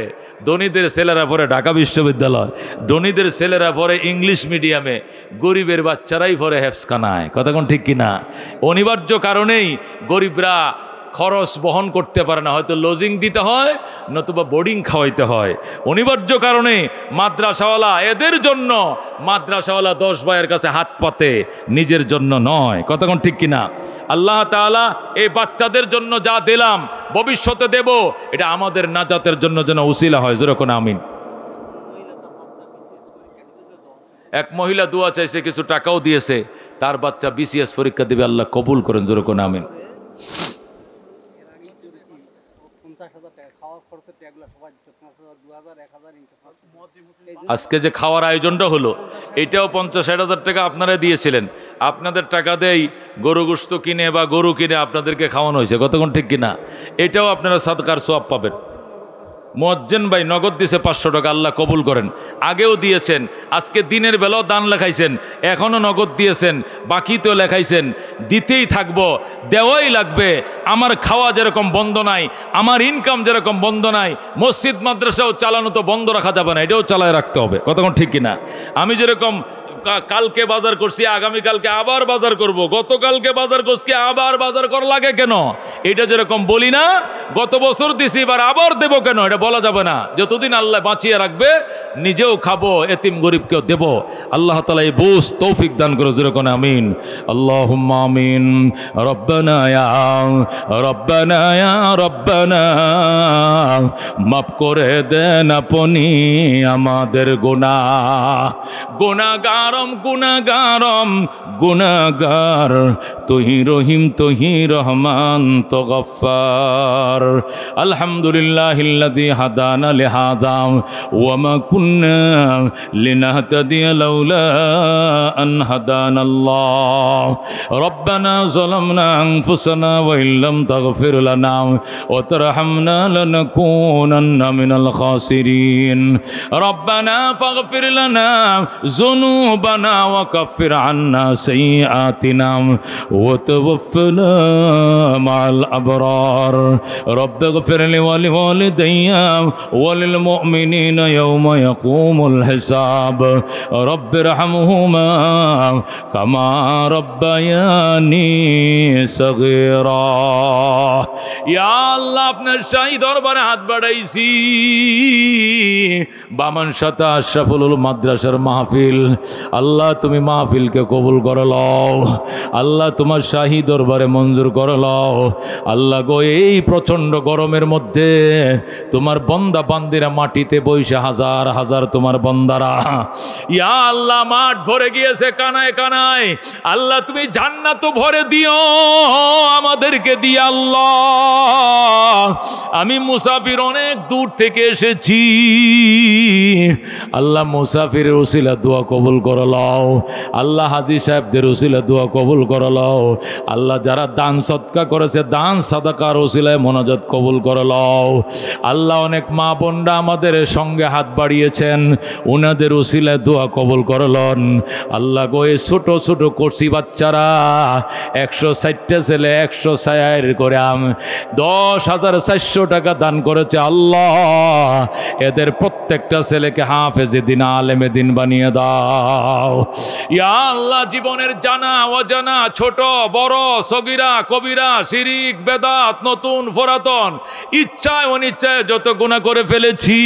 A: ধনীদের ছেলেরা পড়ে ঢাকা বিশ্ববিদ্যালয়, ধনীদের ছেলেরা পড়ে ইংলিশ মিডিয়ামে, গরিবের বাচ্চারাই পড়ে হেফসখানায়। কতক্ষণ ঠিক কিনা? অনিবার্য কারণেই গরিবরা খরচ বহন করতে পারে না, হয়তো লজিং দিতে হয়, নতুবা বোর্ডিং খাওয়াইতে হয়। অনিবার্য কারণে মাদ্রাসাওয়ালা, এদের জন্য মাদ্রাসাওয়ালা 10 ভাইয়ের কাছে হাত পাতে, নিজের জন্য নয়। কতক্ষণ ঠিক কিনা? আল্লাহ তাআলা এই বাচ্চাদের জন্য যা দিলাম, ভবিষ্যতে দেব, এটা আমাদের নাজাতের জন্য যেন উসিলা হয়। যেরকম আমিন। এক মহিলা দোয়া চাইছে, কিছু টাকাও দিয়েছে, তার বাচ্চা বিসিএস পরীক্ষা দিবে, আল্লাহ কবুল করেন। যেরকম আমিন। আজকে যে খাওয়ার আয়োজনটা হলো, এটাও 50-60 হাজার টাকা আপনারা দিয়েছিলেন। আপনাদের টাকা দেই গরু গোশত কিনে বা গরু কিনে আপনাদেরকে খাওয়ানো হয়েছে। কতক্ষণ ঠিক কিনা? এটাও আপনারা সাদকার সওয়াব পাবেন। মুয়াজ্জিন ভাই নগদ দিয়েছে 500 টাকা, আল্লাহ কবুল করেন। আগেও দিয়েছেন, আজকে দিনের বেলাও দান লেখাইছেন, এখনও নগদ দিয়েছেন, বাকি তো লেখাইছেন, দিতেই থাকবো, দেওয়াই লাগবে। আমার খাওয়া যেরকম বন্ধ নাই, আমার ইনকাম যেরকম বন্ধ নাই, মসজিদ মাদ্রাসাও চালানো তো বন্ধ রাখা যাবে না, এটাও চালায় রাখতে হবে। কতক্ষণ ঠিক কিনা? আমি যেরকম কালকে বাজার করছি, আগামীকালকে আবার বাজার করব, গতকালকে বাজার করছি আবার বাজার করা লাগে কেন, এটা যেরকম বলি না গত বছর দিছি এবার আবার দেব কেন, এটা বলা যাবে না। যতদিন আল্লাহ বাঁচিয়ে রাখবে নিজেও খাবো, এতিম গরিবকেও দেব। আল্লাহ তাআলা এই বুঝ তৌফিক দান করে, যেরকম আমিন, আল্লাহুম্মা আমিন। রব্বানা ইয়া রব্বানা ইয়া রব্বানা, মাফ করে দেন আপনি আমাদের গুনাহ। গুনাহগারম গুনাহগারম গুনাহগার, তুহি রহিম তুহি রহমান তো গফফার। আলহামদুলিল্লাহিল্লাযী হাদানা লিহাযা ওয়া মা কুন্না লিনাহতাদিয়া লাউলা আন হাদানাল্লাহ। রব্বানা যালামনা আনফুসানা ওয়া ইল্লাম তাগফির লানা ওয়া তারহামনা লানাকুনান্না মিনাল খাসিরিন। রব্বানা ফাগফির লানা যুনুবানা ওয়া কাফির আন্না সাইয়্যাতিনা ওয়া তাওয়াফফানা মা'আল আবরার। রব্বিগফির লি ওয়া লিওয়ালিদাইয়া ওয়া লিল মুমিনিনা ইয়াওমা ইয়াকুমুল হিসাব। রব্বিরহামহুমা কামা রব্বায়ানি সগীরা। ইয়া আল্লাহ, আপনার শাহী দরবারে হাত বাড়াইছি, বামন শাতা আশরাফুল মাদ্রাসার মাহফিল, আল্লাহ তুমি মাহফিলকে কবুল করে লও, আল্লাহ তোমার শাহী দরবারে মঞ্জুর করে লও। আল্লাহ গো, এই প্রচণ্ড গরমের মধ্যে তোমার বন্দা বান্দিরা মাটিতে বইসে, হাজার হাজার তোমার বন্দারা, ইয়া আল্লাহ মাঠ ভরে গিয়েছে কানায় কানায়, আল্লাহ তুমি জান্নাতও ভরে দিও আমাদেরকে দিয়ে। আল্লাহ আমি মুসাফির, অনেক দূর থেকে এসেছি, আল্লাহ মুসাফিরের উসিলা দোয়া কবুল করে লও। আল্লাহ হাজী সাহেবদের উসিলা দোয়া কবুল করে লও। আল্লাহ যারা দান সদকা করেছে, দান সাদাকার উসিলায় মোনাজাত কবুল করে লও। আল্লাহ অনেক মা বোনরা আমাদের সঙ্গে হাত বাড়িয়েছেন, উনাদের উসিলায় দোয়া কবুল করে লন। আল্লাহ গো, এই ছোট ছোট কচি বাচ্চারা 160টা ছেলে 160 করে 10,400 টাকা দান করেছে। আল্লাহ এদের প্রত্যেকটা ছেলেকে হাফেজে দিন, আলেমে দিন বানিয়ে দাও। ইয়া আল্লাহ, জীবনের জানা অজানা, ছোট বড়, সগীরা কবিরা, শিরিক বেদাত, নতুন পুরাতন, ইচ্ছায় অনিচ্ছায় যত গুনাহ করে ফেলেছি,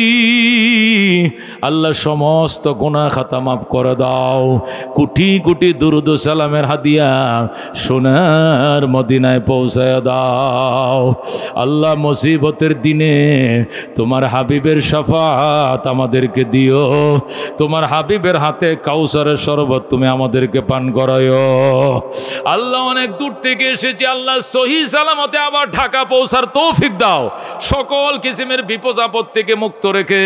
A: আল্লাহ সমস্ত গুনাহ খাতা মাফ করে দাও। কোটি কোটি দুরুদ ও সালামের হাদিয়া সোনার মদিনায় পৌঁছায় দাও। আল্লাহ মুসিবতের দিনে তোমার হাবিবের শাফাত আমাদেরকে দিও, তোমার হাবিবের হাতে কাউসারের শরবত তুমি আমাদেরকে পান করায়ো। আল্লাহ অনেক দূর থেকে এসেছি, আল্লাহ সহি সালামতে আবার ঢাকা পৌঁছার তৌফিক দাও। সকল কিসিমের বিপদ আপদ থেকে মুক্ত রেখে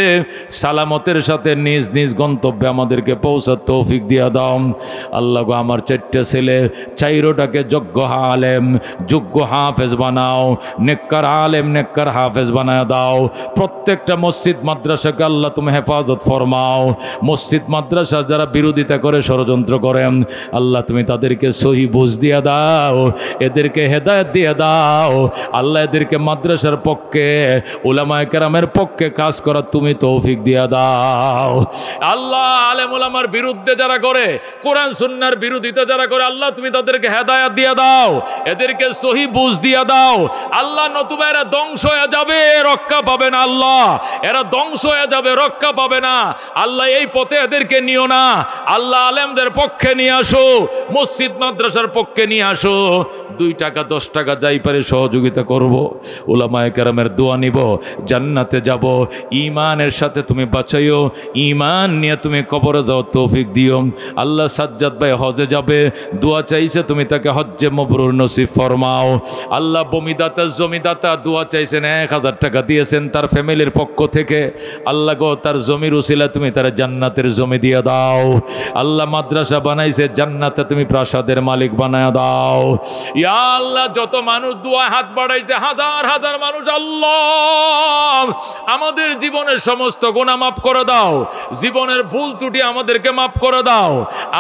A: সালামতের সাথে নিজ নিজ গন্তব্যে আমাদেরকে পৌঁছার তৌফিক দিয়া দাও। আল্লাহ গো, আমার 4টে ছেলে, 4টাকে যোগ্য আলেম, যোগ্য হাফেজ বানাও, নেককার আলেম, নেককার হাফেজ বানায় দাও। প্রত্যেকটা মসজিদ মাদ্রাসাকে আল্লাহ তুমি হেফাজত ফরমাও। মসজিদ মাদ্রাসা যারা বিরোধিতা করে, ষড়যন্ত্র করেন, আল্লাহ তুমি তাদেরকে সহি বুঝ দিয়ে দাও, এদেরকে হেদায়েত দিয়ে দাও। আল্লাহ এদেরকে মাদ্রাসার পক্ষে, উলামায়ে কেরামের পক্ষে কাজ করার তুমি তৌফিক দিয়ে দাও। আল্লাহ আলেম উলামার বিরুদ্ধে যারা করে, কোরআন সুন্নাহর বিরোধিতা যারা করে, আল্লাহ তুমি তাদেরকে হেদায়েত দিয়ে দাও, এদেরকে সহি বুঝ দিয়ে দাও। আল্লাহ নতুবা এরা ধ্বংস হয়ে যাবে, রক্ষা পাবে না। আল্লাহ এরা ধ্বংস হয়ে যাবে, রক্ষা পাবে না। আল্লাহ এই পথে এদেরকে নিও না। আল্লাহ আলেমদের পক্ষে নিয়ে আসো, মসজিদ মাদ্রাসার পক্ষে নিয়ে আসো। 2 টাকা 10 টাকা যাই পারে সহযোগিতা করব, উলামায়ে কেরামের দোয়া নিব, জান্নাতে যাব। ঈমানের সাথে তুমি বাঁচাইও, ঈমান নিয়ে তুমি কবরে যাও তৌফিক দিও। আল্লাহ সাজ্জাদ ভাই হজে যাবে, দোয়া চাইছে, তুমি তাকে হজ্জে মবরুর নসিব ফরমাও। আল্লাহ বমিদাতা জমিদাতা দোয়া চাইছেন, 1000 টাকা দিয়েছেন তার ফ্যামিলির পক্ষ থেকে। আল্লাহ গো, তার জমির উসিলা তুমি তার জান্নাতের জমি দিয়ে দাও। আল্লাহ মাদ্রাসা বানাইছে জান্নাতে তুমি প্রাসাদের মালিক বানায়া দাও। ইয়া আল্লাহ যত মানুষ দুয়ায় হাত বাড়াইছে হাজার হাজার মানুষ, আল্লাহ আমাদের জীবনের সমস্ত গুনাহ মাফ করে দাও, জীবনের ভুল ত্রুটি আমাদেরকে মাফ করে দাও,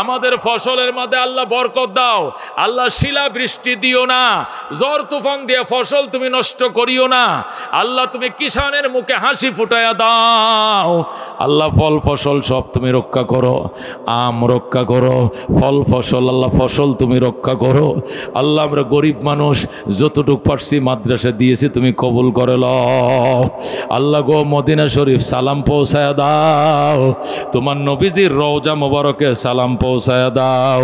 A: আমাদের ফসলের মধ্যে আল্লাহ বরকত দাও। আল্লাহ শিলা বৃষ্টি দিও না, ঝড় তুফান দিয়ে ফসল তুমি নষ্ট করিও না। আল্লাহ তুমি কিষানের মুখে হাসি ফুটায়া দাও। আল্লাহ ফল ফসল সব তুমি রক্ষা করো, আম রক্ষা করো, ফল ফসল আল্লাহ ফসল তুমি রক্ষা করো। আল্লাহ আমরা গরিব মানুষ যতটুকু পারছি মাদ্রাসা দিয়েছি তুমি কবুল করে লও। আল্লাহ গো মদিনা শরীফ সালাম পৌঁছায়া দাও, তোমার নবীজির রওজা মোবারকে সালাম পৌঁছায়া দাও।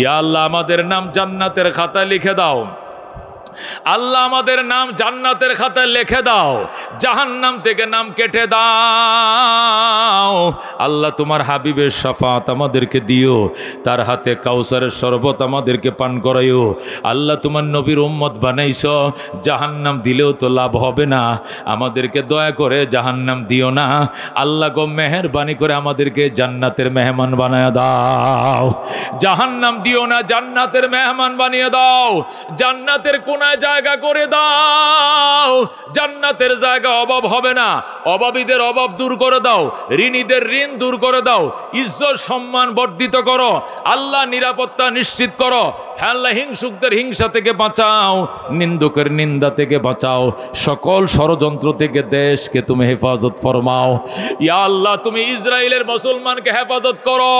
A: ইয়া আল্লাহ আমাদের নাম জান্নাতের খাতায় লিখে দাও। আল্লাহ আমাদের নাম জান্নাতের খাতায় লিখে দাও, জাহান্নাম থেকে নাম কেটে দাও। আল্লাহ তোমার হাবিবের শাফাত আমাদেরকে দিও, তার হাতে কাউসারের শরবত আমাদেরকে পান করাইও। আল্লাহ তোমার নবীর উম্মত বানাইছো, জাহান্নাম দিলেও তো লাভ হবে না, আমাদেরকে দয়া করে জাহান্নাম দিও না। আল্লাহ গো মেহেরবানি করে আমাদেরকে জান্নাতের মেহমান বানায় দাও। জাহান্নাম দিও না, জান্নাতের মেহমান বানিয়ে দাও। জান্নাতের কোন জায়গা করে দাও, জান্নাতের জায়গা অভাব হবে না, অভাবীদের অভাব দূর করে দাও, ঋণীদের ঋণ দূর করে দাও, ইজ্জত সম্মান বর্ধিত করো। আল্লাহ নিরাপত্তা নিশ্চিত করো। আল্লাহ হিংসুকদের হিংসা থেকে বাঁচাও, নিন্দুকের নিন্দা থেকে বাঁচাও, সকল ষড়যন্ত্র থেকে দেশকে তুমি হেফাজত ফরমাও। ইয়া আল্লাহ তুমি ইসরায়েলের মুসলমানকে হেফাজত করো।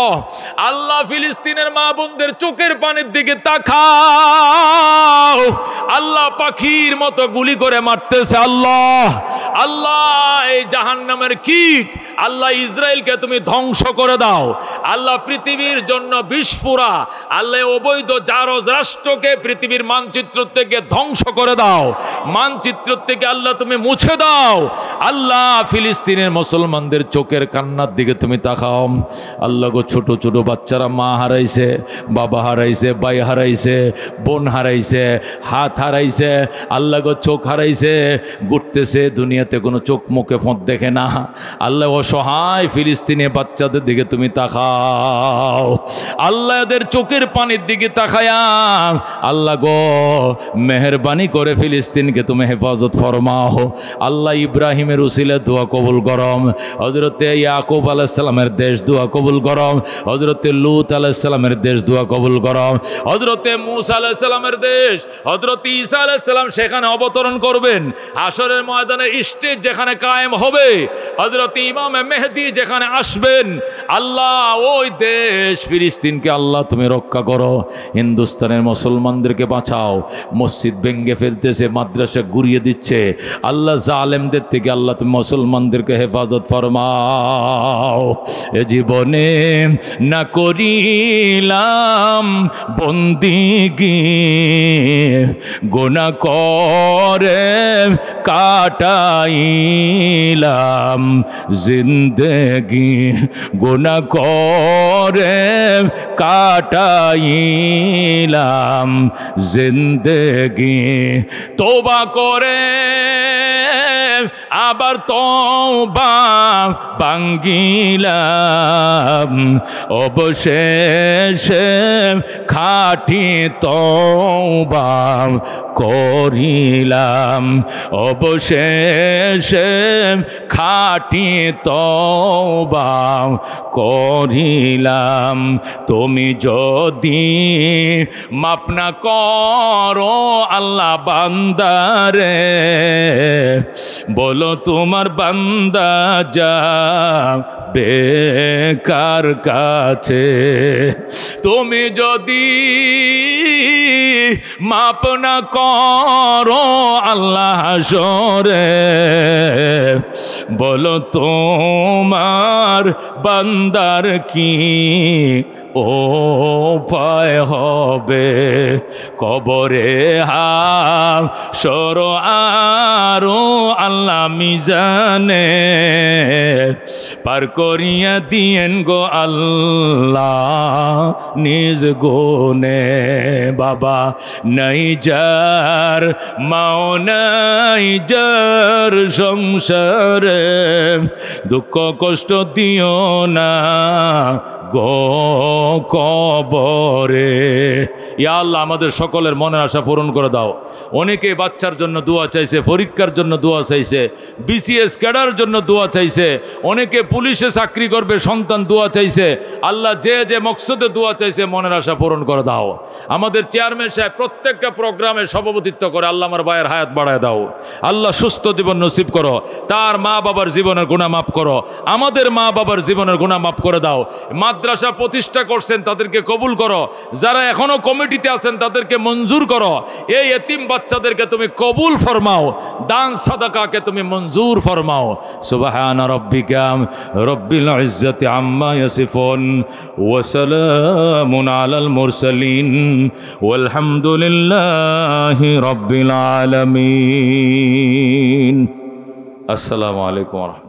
A: আল্লাহ ফিলিস্তিনের মা বোনদের চোখের পানির দিকে তাকাও। আল্লাহ পাখির মতো গুলি করে মারতেছে। আল্লাহ আল্লাহ এই জাহান্নামের কীট আল্লাহ ইসরায়েলকে তুমি ধ্বংস করে দাও। আল্লাহ পৃথিবীর জন্য বিস্ফোরা, আল্লাহ অবৈধ জারজ রাষ্ট্রকে পৃথিবীর মানচিত্র থেকে ধ্বংস করে দাও, মানচিত্র থেকে আল্লাহ তুমি মুছে দাও। আল্লাহ ফিলিস্তিনের মুসলমানদের চোখের কান্নার দিকে তুমি তাকাও। আল্লাহ গো ছোট ছোট বাচ্চারা মা হারাইছে, বাবা হারাইছে, ভাই হারাইছে, বোন হারাইছে, হাত হারাইছে, আল্লাহ গো চোখ হারাইছে, ঘুরতেছে দুনিয়াতে কোনো চোখ মুখে ফোঁত দেখে না। আল্লাহ অসহায় ফিলিস্তিনি বাচ্চাদের দিকে তুমি তাকাও। আল্লাহ এদের চোখের পানির দিকে তাকায়া আল্লাহ গো মেহেরবানি করে ফিলিস্তিনকে তুমি হেফাজত ফরমাও। আল্লাহ ইব্রাহিমের উসিলে দোয়া কবুল করম, হযরতে ইয়াকুব আলাইহিস সালামের দেশ দোয়া কবুল করম, হযরতে লূত আলাইহিস সালামের দেশ দোয়া কবুল করম, হযরতে মূসা আলাইহিস সালামের দেশ, হযরতে ঈসা আলাইহিস সালাম সেখানে অবতরণ করবেন, হাশরের ময়দানে স্টেজ যেখানে কায়েম হবে, হযরতে ইমামে মেহেদী যেখানে আসবেন। আল্লাহ ওই দেশ ফিলিস্তিনকে আল্লাহ তুমি রক্ষা করো। হিন্দুস্তানের মুসলমানদেরকে বাঁচাও, মসজিদ ভেঙ্গে ফেলতেছে, মাদ্রাসা গুড়িয়ে দিচ্ছে। আল্লাহ জালেমদের থেকে আল্লাহ তুমি মুসলমানদেরকে হেফাজত ফরমাও। এ জীবনে না করিলাম বন্দিগি, গুনাহ করে কাটাইলাম জিন্দেগি, গুনাহ করে কাটাইলাম জিন্দেগি। তওবা করে আবার তওবা ভাঙ্গিলাম, অবশেষে খাঁটি তওবা করিলাম, অবশেষে খাঁটি তওবা করিলাম। তুমি যদি মাফ না করো আল্লাহ বান্দারে, বলো তোমার বান্দা যাবে কার কাছে। তুমি যদি মাপ না করো আল্লাহ হাশরে, বলো তোমার বান্দার কি উপায় হবে। কবরে হাশর আরো আল্লাহ মিজানে পার করিয়া দিয়েন গো আল্লাহ নিজ গুণে। বাবা নাই যার মাও নাই যার সংসারে, দুঃখ কষ্ট দিও না গো কবরে। ইয়া আল্লাহ আমাদের সকলের মনের আশা পূরণ করে দাও। অনেকে বাচ্চার জন্য দোয়া চাইছে, পরীক্ষার জন্য দোয়া চাইছে, বিসিএস ক্যাডার জন্য দোয়া চাইছে, অনেকে পুলিশে চাকরি করবে সন্তান দোয়া চাইছে। আল্লাহ যে যে মকসদে দোয়া চাইছে মনের আশা পূরণ করে দাও। আমাদের চেয়ারম্যান সাহেব প্রত্যেকটা প্রোগ্রামে সভাপতিত্ব করে, আল্লাহ আমার ভাইয়ের হায়াত বাড়ায় দাও। আল্লাহ সুস্থ জীবন নসিব করো, তার মা বাবার জীবনের গুনাহ মাফ করো, আমাদের মা বাবার জীবনের গুনাহ মাফ করে দাও। মাদ্রাসা প্রতিষ্ঠা করছেন তাদেরকে কবুল করো, যারা এখনো কমিটিতে আছেন তাদেরকে মঞ্জুর করো। এই এতিম বাচ্চাদেরকে তুমি কবুল ফরমাও, দান সাদাকাকে তুমি মঞ্জুর ফরমাও। সুবহান রাব্বিকা রব্বিল ইজ্জাতি আম্মা ইয়াসিফুন ওয়া সালামুন আলাল মুরসালিন ওয়ালহামদুলিল্লাহি রাব্বিল আলামিন। আসসালামু আলাইকুম।